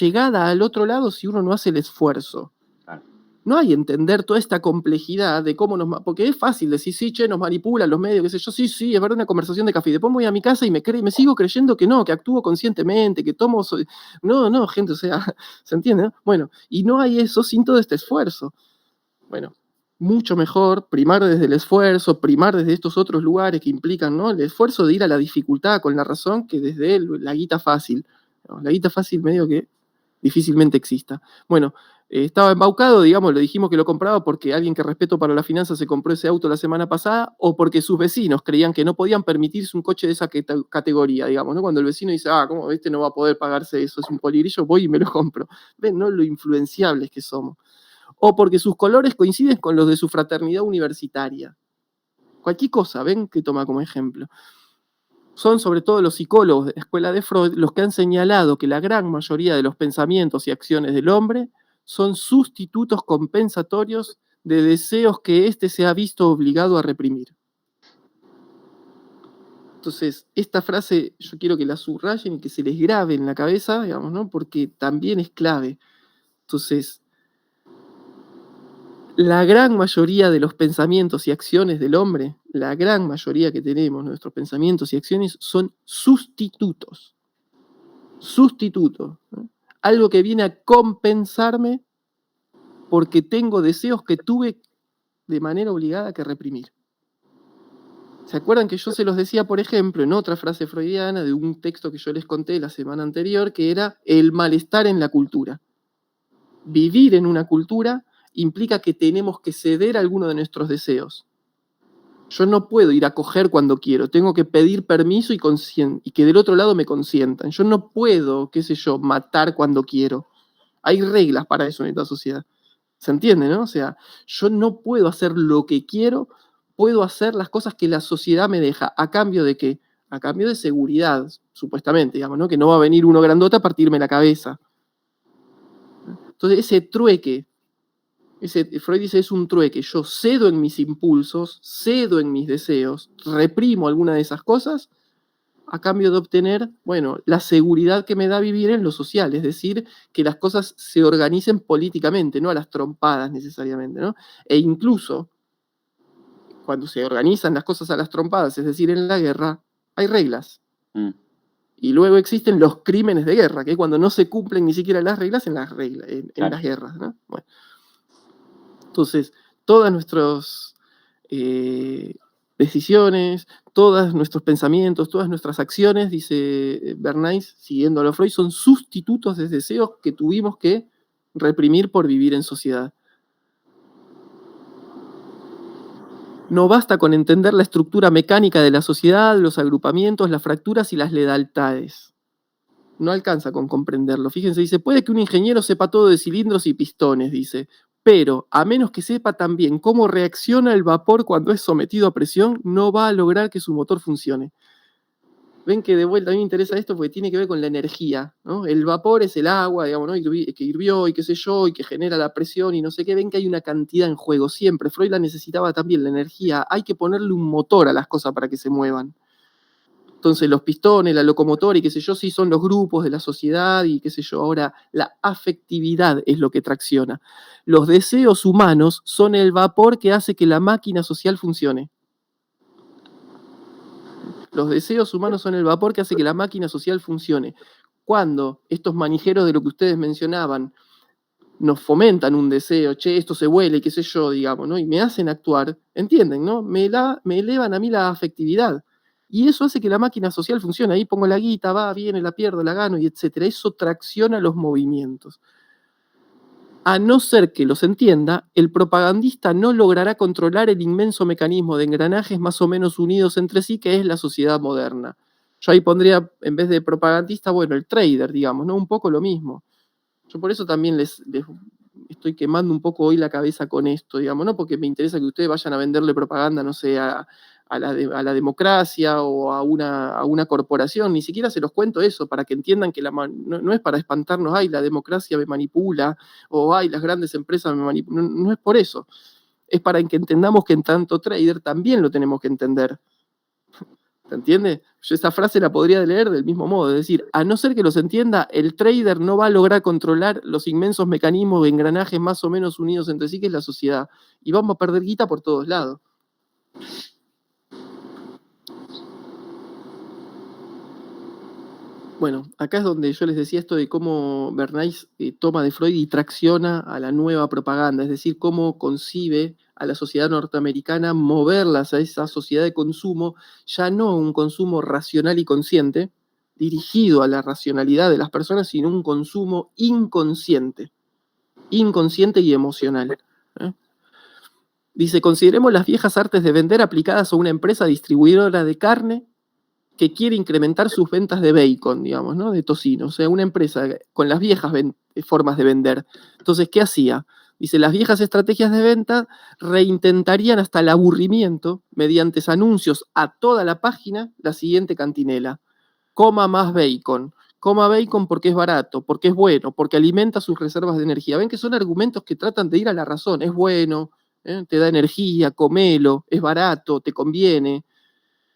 llegada al otro lado si uno no hace el esfuerzo. Claro. No hay entender toda esta complejidad de cómo nos... Porque es fácil decir, sí, che, nos manipulan los medios, qué sé yo, sí, es verdad, una conversación de café. Después voy a mi casa y me sigo creyendo que no, que actúo conscientemente, que tomo... No, gente, o sea, ¿se entiende? ¿No? Bueno, y no hay eso sin todo este esfuerzo. Bueno, mucho mejor primar desde el esfuerzo, primar desde estos otros lugares que implican, ¿no?, el esfuerzo de ir a la dificultad con la razón, que desde la guita fácil. ¿No? La guita fácil medio que difícilmente exista. Bueno, estaba embaucado, digamos, le dijimos que lo compraba porque alguien que respeto para la finanza se compró ese auto la semana pasada, o porque sus vecinos creían que no podían permitirse un coche de esa categoría, digamos, ¿no? Cuando el vecino dice, ¿cómo este no va a poder pagarse eso? Es un poligrillo, voy y me lo compro. Ven, ¿no?, lo influenciables que somos. O porque sus colores coinciden con los de su fraternidad universitaria. Cualquier cosa, ven, que toma como ejemplo. Son sobre todo los psicólogos de la escuela de Freud los que han señalado que la gran mayoría de los pensamientos y acciones del hombre son sustitutos compensatorios de deseos que éste se ha visto obligado a reprimir. Entonces, esta frase yo quiero que la subrayen y que se les grabe en la cabeza, digamos, ¿no?, porque también es clave. Entonces, la gran mayoría de los pensamientos y acciones del hombre, la gran mayoría que tenemos, nuestros pensamientos y acciones, son sustitutos. Sustitutos. ¿No? Algo que viene a compensarme porque tengo deseos que tuve de manera obligada que reprimir. ¿Se acuerdan que yo se los decía, por ejemplo, en otra frase freudiana de un texto que yo les conté la semana anterior, que era el malestar en la cultura? Vivir en una cultura implica que tenemos que ceder a alguno de nuestros deseos. Yo no puedo ir a coger cuando quiero, tengo que pedir permiso y que del otro lado me consientan. Yo no puedo, qué sé yo, matar cuando quiero. Hay reglas para eso en esta sociedad. ¿Se entiende, no? O sea, yo no puedo hacer lo que quiero, puedo hacer las cosas que la sociedad me deja. ¿A cambio de qué? A cambio de seguridad, supuestamente, digamos, ¿no? Que no va a venir uno grandote a partirme la cabeza. Entonces, ese trueque, Freud dice, es un trueque. Yo cedo en mis impulsos, cedo en mis deseos, reprimo alguna de esas cosas a cambio de obtener, bueno, la seguridad que me da vivir en lo social, es decir, que las cosas se organicen políticamente, no a las trompadas necesariamente, ¿no? E incluso, cuando se organizan las cosas a las trompadas, es decir, en la guerra, hay reglas. Y luego existen los crímenes de guerra, que es cuando no se cumplen ni siquiera las reglas en las guerras, ¿no? Bueno. Entonces, todas nuestras decisiones, todos nuestros pensamientos, todas nuestras acciones, dice Bernays, siguiendo a lo Freud, son sustitutos de deseos que tuvimos que reprimir por vivir en sociedad. No basta con entender la estructura mecánica de la sociedad, los agrupamientos, las fracturas y las lealtades. No alcanza con comprenderlo. Fíjense, dice, puede que un ingeniero sepa todo de cilindros y pistones, dice, pero a menos que sepa también cómo reacciona el vapor cuando es sometido a presión, no va a lograr que su motor funcione. Ven que de vuelta a mí me interesa esto porque tiene que ver con la energía, ¿no? El vapor es el agua, digamos, ¿no?, que hirvió y qué sé yo, y que genera la presión y no sé qué. Ven que hay una cantidad en juego siempre. Freud la necesitaba también, la energía. Hay que ponerle un motor a las cosas para que se muevan. Entonces los pistones, la locomotora y qué sé yo, sí son los grupos de la sociedad y qué sé yo. Ahora, la afectividad es lo que tracciona. Los deseos humanos son el vapor que hace que la máquina social funcione. Los deseos humanos son el vapor que hace que la máquina social funcione. Cuando estos manijeros de lo que ustedes mencionaban nos fomentan un deseo, che, esto se huele, qué sé yo, digamos, ¿no?, y me hacen actuar, ¿entienden, no? Me elevan a mí la afectividad. Y eso hace que la máquina social funcione. Ahí pongo la guita, va, viene, la pierdo, la gano, y etcétera. Eso tracciona los movimientos. a no ser que los entienda, el propagandista no logrará controlar el inmenso mecanismo de engranajes más o menos unidos entre sí que es la sociedad moderna. Yo ahí pondría, en vez de propagandista, bueno, el trader, digamos, ¿no? Un poco lo mismo. Yo por eso también les estoy quemando un poco hoy la cabeza con esto, digamos, ¿no? Porque me interesa que ustedes vayan a venderle propaganda, no sé, a la democracia o a una corporación, ni siquiera se los cuento eso, para que entiendan que no es para espantarnos, ay, la democracia me manipula, o ay, las grandes empresas me manipulan, no es por eso, es para que entendamos que en tanto trader también lo tenemos que entender. ¿Se entiende? Yo esa frase la podría leer del mismo modo, es decir, a no ser que los entienda, el trader no va a lograr controlar los inmensos mecanismos de engranajes más o menos unidos entre sí que es la sociedad, y vamos a perder guita por todos lados. Bueno, acá es donde yo les decía esto de cómo Bernays toma de Freud y tracciona a la nueva propaganda, es decir, cómo concibe a la sociedad norteamericana moverlas a esa sociedad de consumo, ya no un consumo racional y consciente, dirigido a la racionalidad de las personas, sino un consumo inconsciente y emocional. Dice, consideremos las viejas artes de vender aplicadas a una empresa distribuidora de carne que quiere incrementar sus ventas de bacon, digamos, ¿no? De tocino. O sea, una empresa con las viejas formas de vender. Entonces, ¿qué hacía? Dice, las viejas estrategias de venta reintentarían hasta el aburrimiento, mediante anuncios a toda la página, la siguiente cantinela. Coma más bacon. Coma bacon porque es barato, porque es bueno, porque alimenta sus reservas de energía. Ven que son argumentos que tratan de ir a la razón. Es bueno, te da energía, comelo, es barato, te conviene.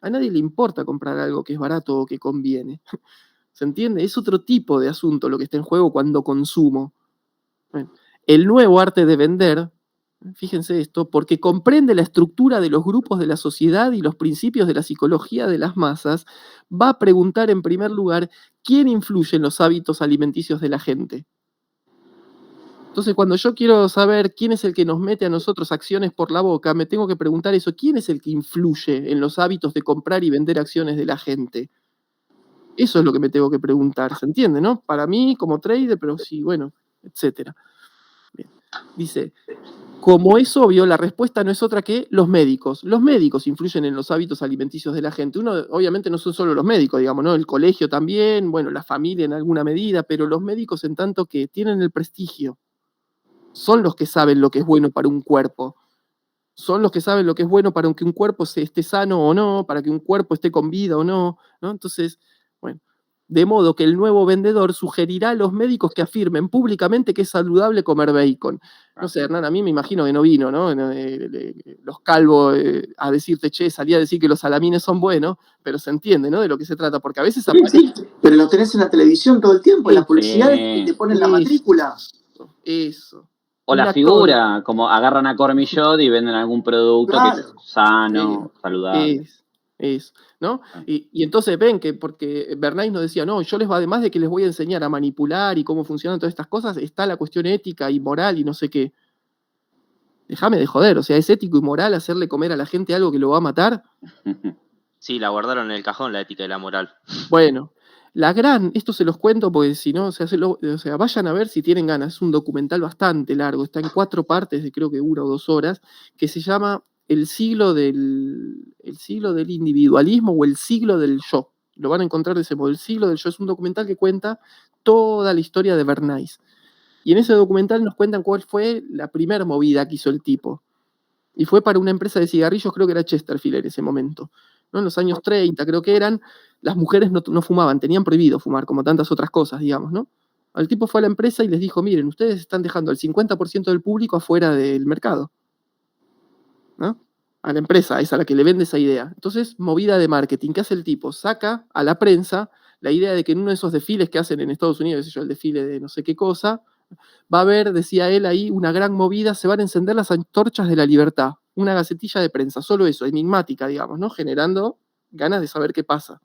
A nadie le importa comprar algo que es barato o que conviene. ¿Se entiende? Es otro tipo de asunto lo que está en juego cuando consumo. Bueno, el nuevo arte de vender, fíjense esto, porque comprende la estructura de los grupos de la sociedad y los principios de la psicología de las masas, va a preguntar en primer lugar quién influye en los hábitos alimenticios de la gente. Entonces, cuando yo quiero saber quién es el que nos mete a nosotros acciones por la boca, me tengo que preguntar eso, ¿quién es el que influye en los hábitos de comprar y vender acciones de la gente? Eso es lo que me tengo que preguntar, ¿se entiende, no? Para mí, como trader, pero sí, bueno, etcétera. Bien. Dice, como es obvio, la respuesta no es otra que los médicos. Los médicos influyen en los hábitos alimenticios de la gente. Uno, obviamente, no son solo los médicos, digamos, ¿no? El colegio también, bueno, la familia en alguna medida, pero los médicos en tanto que tienen el prestigio. Son los que saben lo que es bueno para un cuerpo. Son los que saben lo que es bueno para que un cuerpo esté sano o no, para que un cuerpo esté con vida o no, ¿no? Entonces, bueno, de modo que el nuevo vendedor sugerirá a los médicos que afirmen públicamente que es saludable comer bacon. No sé, Hernán, a mí me imagino que no vino, ¿no? Los calvos a decirte, che, salí a decir que los salamines son buenos, pero se entiende, ¿no? De lo que se trata, porque a veces aparece... Sí, pero lo tenés en la televisión todo el tiempo, en las publicidades que te ponen la matrícula. Eso. O la figura, como agarran a Cormillot y venden algún producto que es sano, saludable. Eso, ¿no? Y entonces ven que, porque Bernays nos decía, no, yo además de que les voy a enseñar a manipular y cómo funcionan todas estas cosas, está la cuestión ética y moral y no sé qué. Déjame de joder, o sea, ¿es ético y moral hacerle comer a la gente algo que lo va a matar? Sí, la guardaron en el cajón, la ética y la moral. Bueno, esto se los cuento porque si no, o sea, vayan a ver si tienen ganas, es un documental bastante largo, está en 4 partes de creo que 1 o 2 horas, que se llama el siglo del individualismo o el siglo del yo. Lo van a encontrar de ese modo, el siglo del yo. Es un documental que cuenta toda la historia de Bernays. Y en ese documental nos cuentan cuál fue la primera movida que hizo el tipo. Y fue para una empresa de cigarrillos, creo que era Chesterfield en ese momento. ¿No? En los años 30 creo que eran, las mujeres no fumaban, tenían prohibido fumar, como tantas otras cosas, digamos, ¿no? El tipo fue a la empresa y les dijo, miren, ustedes están dejando al 50% del público afuera del mercado. ¿No? A la empresa, es a la que le vende esa idea. Entonces, movida de marketing. ¿Qué hace el tipo? Saca a la prensa la idea de que en uno de esos desfiles que hacen en Estados Unidos, qué sé yo, el desfile de no sé qué cosa, va a haber, decía él ahí, una gran movida, se van a encender las antorchas de la libertad. Una gacetilla de prensa, solo eso, enigmática, digamos, ¿no? Generando ganas de saber qué pasa.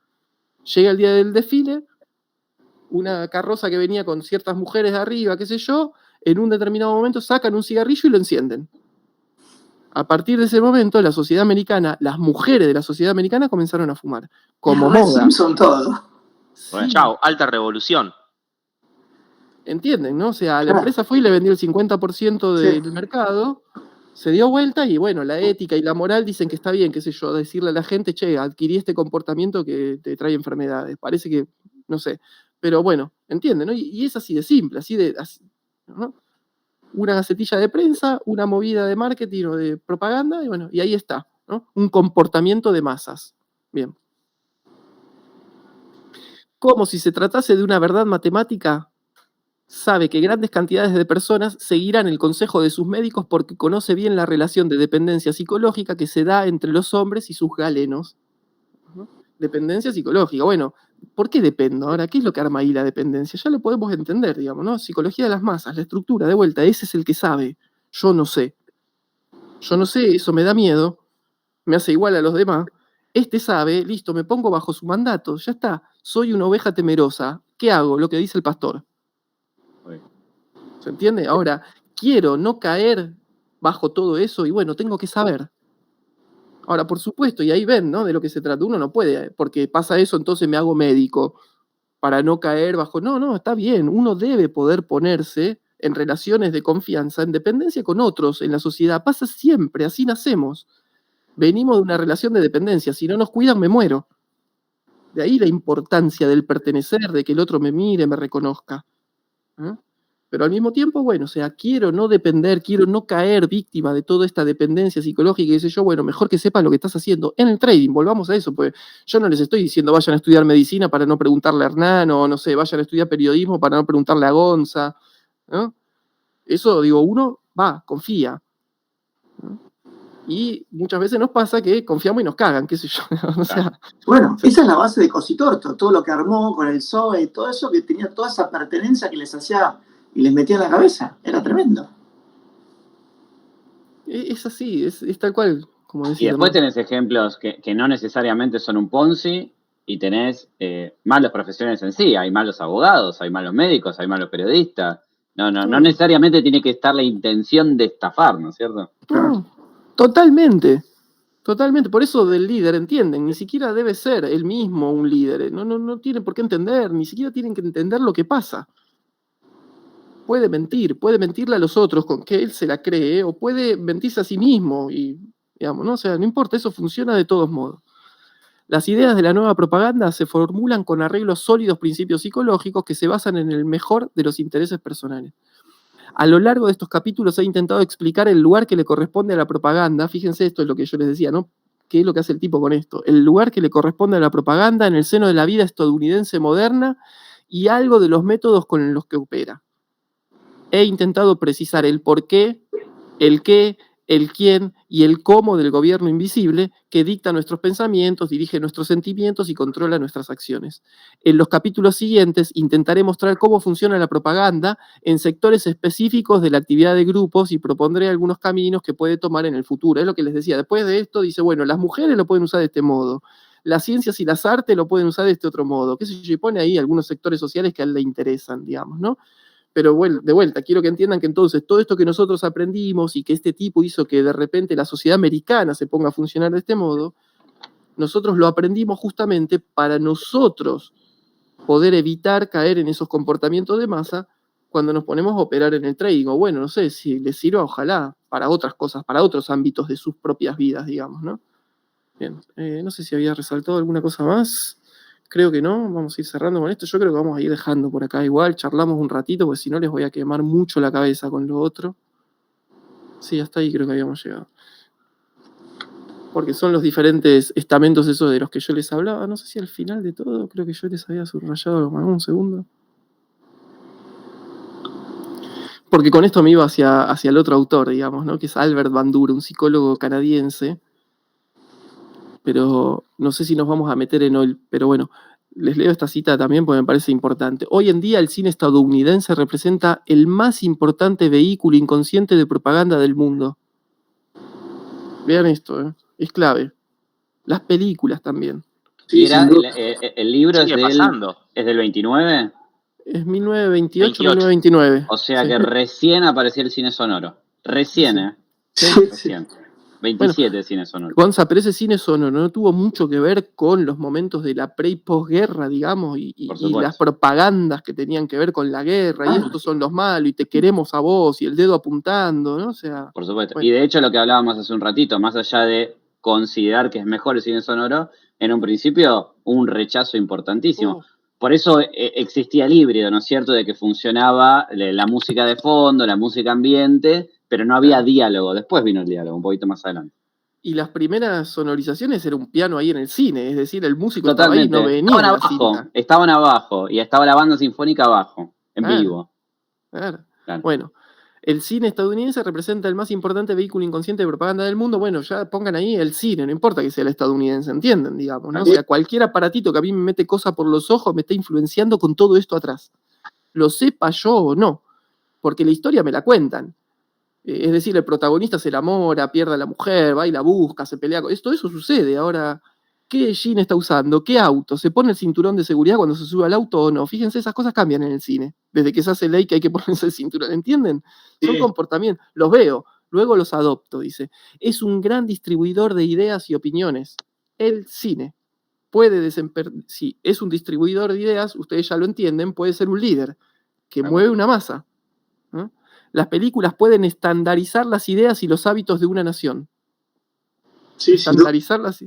Llega el día del desfile, una carroza que venía con ciertas mujeres de arriba, qué sé yo, en un determinado momento sacan un cigarrillo y lo encienden. A partir de ese momento, la sociedad americana, las mujeres de la sociedad americana comenzaron a fumar. Como moda. Simpson todo. Bueno, chao, alta revolución. ¿Entienden, no? O sea, la Claro. empresa fue y le vendió el 50% del Sí. mercado, se dio vuelta y bueno, la ética y la moral dicen que está bien, qué sé yo, decirle a la gente, che, adquirí este comportamiento que te trae enfermedades. Parece que, no sé, pero bueno, ¿entienden, no? Y es así de simple, ¿no? Una gacetilla de prensa, una movida de marketing o de propaganda, y bueno, y ahí está, ¿no? Un comportamiento de masas. Bien. Como si se tratase de una verdad matemática, sabe que grandes cantidades de personas seguirán el consejo de sus médicos porque conoce bien la relación de dependencia psicológica que se da entre los hombres y sus galenos. ¿No? Dependencia psicológica. Bueno, ¿por qué dependo? Ahora, ¿qué es lo que arma ahí la dependencia? Ya lo podemos entender, digamos, ¿no? Psicología de las masas, la estructura, de vuelta, ese es el que sabe. Yo no sé. Yo no sé, eso me da miedo, me hace igual a los demás. Este sabe, listo, me pongo bajo su mandato, ya está. Soy una oveja temerosa. ¿Qué hago? Lo que dice el pastor. ¿Se entiende? Ahora, quiero no caer bajo todo eso y bueno, tengo que saber. Ahora, por supuesto, y ahí ven, ¿no? De lo que se trata. Uno no puede, porque pasa eso, entonces me hago médico para no caer bajo. No, está bien. Uno debe poder ponerse en relaciones de confianza, en dependencia con otros en la sociedad. Pasa siempre, así nacemos. Venimos de una relación de dependencia. Si no nos cuidan, me muero. De ahí la importancia del pertenecer, de que el otro me mire, me reconozca. ¿Eh? Pero al mismo tiempo, bueno, o sea, quiero no depender, quiero no caer víctima de toda esta dependencia psicológica y qué sé yo, bueno, mejor que sepas lo que estás haciendo en el trading, volvamos a eso, pues yo no les estoy diciendo vayan a estudiar medicina para no preguntarle a Hernán, o no sé, vayan a estudiar periodismo para no preguntarle a Gonza, ¿no? Eso, digo, uno va, confía, ¿no? Y muchas veces nos pasa que confiamos y nos cagan, qué sé yo, o sea... Bueno, esa es la base de Cositorto, todo lo que armó con el PSOE y todo eso, que tenía toda esa pertenencia que les hacía y les metía en la cabeza, era tremendo. Es así, es tal cual, como Y decía. después tenés ejemplos que no necesariamente son un Ponzi y tenés malas profesiones en sí. Hay malos abogados, hay malos médicos, hay malos periodistas. No necesariamente tiene que estar la intención de estafar, ¿no es cierto? No, totalmente. Por eso del líder, ¿entienden? Ni siquiera debe ser él mismo un líder. No tiene por qué entender, ni siquiera tienen que entender lo que pasa. Puede mentirle a los otros con que él se la cree, o puede mentirse a sí mismo, y digamos, ¿no? O sea, no importa, eso funciona de todos modos. Las ideas de la nueva propaganda se formulan con arreglos sólidos principios psicológicos que se basan en el mejor de los intereses personales. A lo largo de estos capítulos he intentado explicar el lugar que le corresponde a la propaganda. Fíjense, esto es lo que yo les decía, ¿no? ¿Qué es lo que hace el tipo con esto? El lugar que le corresponde a la propaganda en el seno de la vida estadounidense moderna y algo de los métodos con los que opera. He intentado precisar el por qué, el qué, el quién y el cómo del gobierno invisible que dicta nuestros pensamientos, dirige nuestros sentimientos y controla nuestras acciones. En los capítulos siguientes intentaré mostrar cómo funciona la propaganda en sectores específicos de la actividad de grupos y propondré algunos caminos que puede tomar en el futuro. Es lo que les decía. Después de esto dice, bueno, las mujeres lo pueden usar de este modo, las ciencias y las artes lo pueden usar de este otro modo. ¿Qué sé yo? Y pone ahí algunos sectores sociales que a él le interesan, digamos, ¿no? Pero de vuelta, quiero que entiendan que entonces todo esto que nosotros aprendimos y que este tipo hizo que de repente la sociedad americana se ponga a funcionar de este modo, nosotros lo aprendimos justamente para nosotros poder evitar caer en esos comportamientos de masa cuando nos ponemos a operar en el trading. O bueno, no sé, si les sirva, ojalá, para otras cosas, para otros ámbitos de sus propias vidas, digamos, ¿no? Bien, no sé si había resaltado alguna cosa más. Creo que no, vamos a ir cerrando con esto. Yo creo que vamos a ir dejando por acá igual, charlamos un ratito, porque si no les voy a quemar mucho la cabeza con lo otro. Sí, hasta ahí creo que habíamos llegado. Porque son los diferentes estamentos esos de los que yo les hablaba. No sé si al final de todo, creo que yo les había subrayado un segundo. Porque con esto me iba hacia el otro autor, digamos, ¿no? Que es Albert Bandura, un psicólogo canadiense. Pero no sé si nos vamos a meter en hoy, pero bueno, les leo esta cita también porque me parece importante. Hoy en día el cine estadounidense representa el más importante vehículo inconsciente de propaganda del mundo. Vean esto, es clave. Las películas también. Sí, el libro es del 29. Es 1928-1929. O sea que recién apareció el cine sonoro. Recién, Sí. Recién. 27 cine sonoro. Gonza, pero ese cine sonoro no tuvo mucho que ver con los momentos de la pre y posguerra, digamos, y Por supuesto. las propagandas que tenían que ver con la guerra, y estos son los malos, y te queremos a vos, y el dedo apuntando, ¿no? O sea, Por supuesto. bueno. Y de hecho lo que hablábamos hace un ratito, más allá de considerar que es mejor el cine sonoro, en un principio un rechazo importantísimo. Por eso existía el híbrido, ¿no es cierto?, de que funcionaba la música de fondo, la música ambiente, pero no había diálogo. Después vino el diálogo, un poquito más adelante. Y las primeras sonorizaciones era un piano ahí en el cine, es decir, el músico estaba ahí, no venía Estaban en la abajo, cinta. estaban abajo, y estaba la banda sinfónica abajo, en vivo. Claro. Claro. Bueno, el cine estadounidense representa el más importante vehículo inconsciente de propaganda del mundo. Bueno, ya pongan ahí el cine, no importa que sea el estadounidense, ¿entienden? Digamos, ¿no? O sea, cualquier aparatito que a mí me mete cosas por los ojos me está influenciando con todo esto atrás. Lo sepa yo o no, porque la historia me la cuentan. Es decir, el protagonista se enamora, pierde a la mujer, va y la busca, se pelea con... Todo eso sucede. Ahora, ¿qué jean está usando? ¿Qué auto? ¿Se pone el cinturón de seguridad cuando se sube al auto o no? Fíjense, esas cosas cambian en el cine. Desde que se hace ley que hay que ponerse el cinturón, ¿entienden? Son comportamientos. Los veo, luego los adopto, dice. Es un gran distribuidor de ideas y opiniones. El cine puede si es un distribuidor de ideas, ustedes ya lo entienden, puede ser un líder que mueve una masa. ¿No? Las películas pueden estandarizar las ideas y los hábitos de una nación. Sí, Estandarizarlas.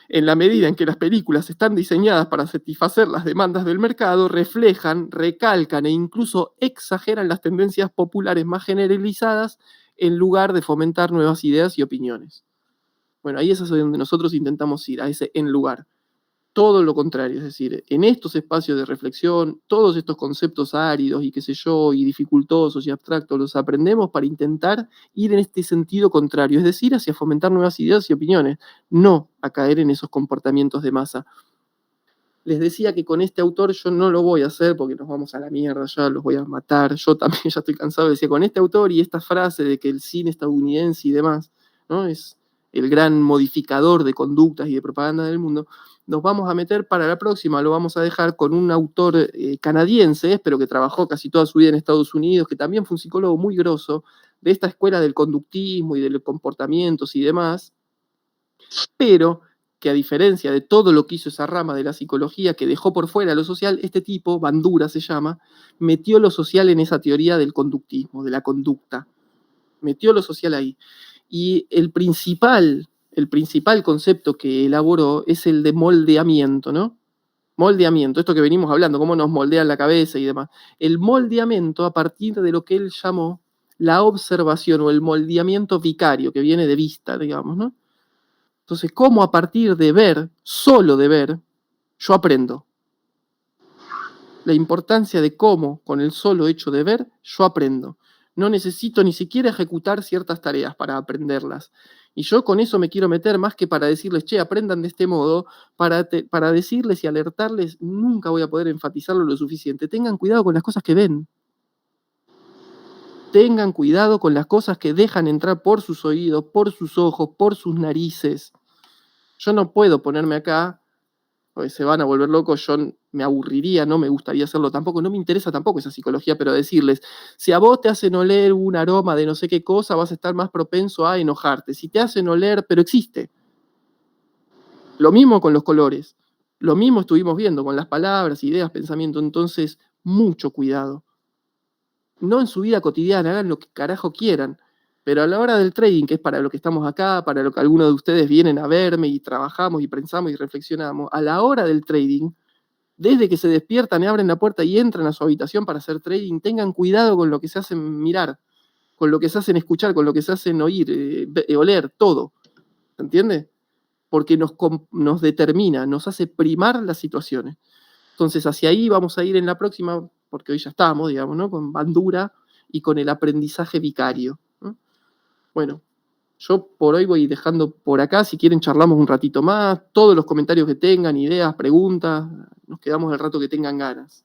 En la medida en que las películas están diseñadas para satisfacer las demandas del mercado, reflejan, recalcan e incluso exageran las tendencias populares más generalizadas en lugar de fomentar nuevas ideas y opiniones. Bueno, ahí es donde nosotros intentamos ir, a ese en lugar. Todo lo contrario, es decir, en estos espacios de reflexión, todos estos conceptos áridos y qué sé yo, y dificultosos y abstractos, los aprendemos para intentar ir en este sentido contrario, es decir, hacia fomentar nuevas ideas y opiniones, no a caer en esos comportamientos de masa. Les decía que con este autor yo no lo voy a hacer porque nos vamos a la mierda, ya los voy a matar, yo también ya estoy cansado, decía, con este autor y esta frase de que el cine estadounidense y demás, ¿no? Es el gran modificador de conductas y de propaganda del mundo, nos vamos a meter para la próxima, lo vamos a dejar con un autor canadiense, pero que trabajó casi toda su vida en Estados Unidos, que también fue un psicólogo muy grosso, de esta escuela del conductismo y de los comportamientos y demás, pero que a diferencia de todo lo que hizo esa rama de la psicología que dejó por fuera lo social, este tipo, Bandura se llama, metió lo social en esa teoría del conductismo, de la conducta. Metió lo social ahí. Y el principal concepto que elaboró es el de moldeamiento, ¿no? Moldeamiento, esto que venimos hablando, cómo nos moldean la cabeza y demás. El moldeamiento a partir de lo que él llamó la observación o el moldeamiento vicario, que viene de vista, digamos, ¿no? Entonces, cómo a partir de ver, solo de ver, yo aprendo. La importancia de cómo, con el solo hecho de ver, yo aprendo. No necesito ni siquiera ejecutar ciertas tareas para aprenderlas. Y yo con eso me quiero meter más que para decirles, che, aprendan de este modo, para decirles y alertarles, nunca voy a poder enfatizarlo lo suficiente. Tengan cuidado con las cosas que ven. Tengan cuidado con las cosas que dejan entrar por sus oídos, por sus ojos, por sus narices. Yo no puedo ponerme acá, porque se van a volver locos, yo me aburriría, no me gustaría hacerlo tampoco, no me interesa tampoco esa psicología, pero decirles, si a vos te hacen oler un aroma de no sé qué cosa, vas a estar más propenso a enojarte. Si te hacen oler, pero existe. Lo mismo con los colores, lo mismo estuvimos viendo con las palabras, ideas, pensamientos, entonces mucho cuidado. No en su vida cotidiana, hagan lo que carajo quieran, pero a la hora del trading, que es para lo que estamos acá, para lo que algunos de ustedes vienen a verme y trabajamos y pensamos y reflexionamos, a la hora del trading, desde que se despiertan y abren la puerta y entran a su habitación para hacer trading, tengan cuidado con lo que se hacen mirar, con lo que se hacen escuchar, con lo que se hacen oír, oler, todo. ¿Se entiende? Porque nos determina, nos hace primar las situaciones. Entonces, hacia ahí vamos a ir en la próxima, porque hoy ya estamos, digamos, ¿no? Con Bandura y con el aprendizaje vicario. Bueno, yo por hoy voy dejando por acá, si quieren charlamos un ratito más, todos los comentarios que tengan, ideas, preguntas, nos quedamos el rato que tengan ganas.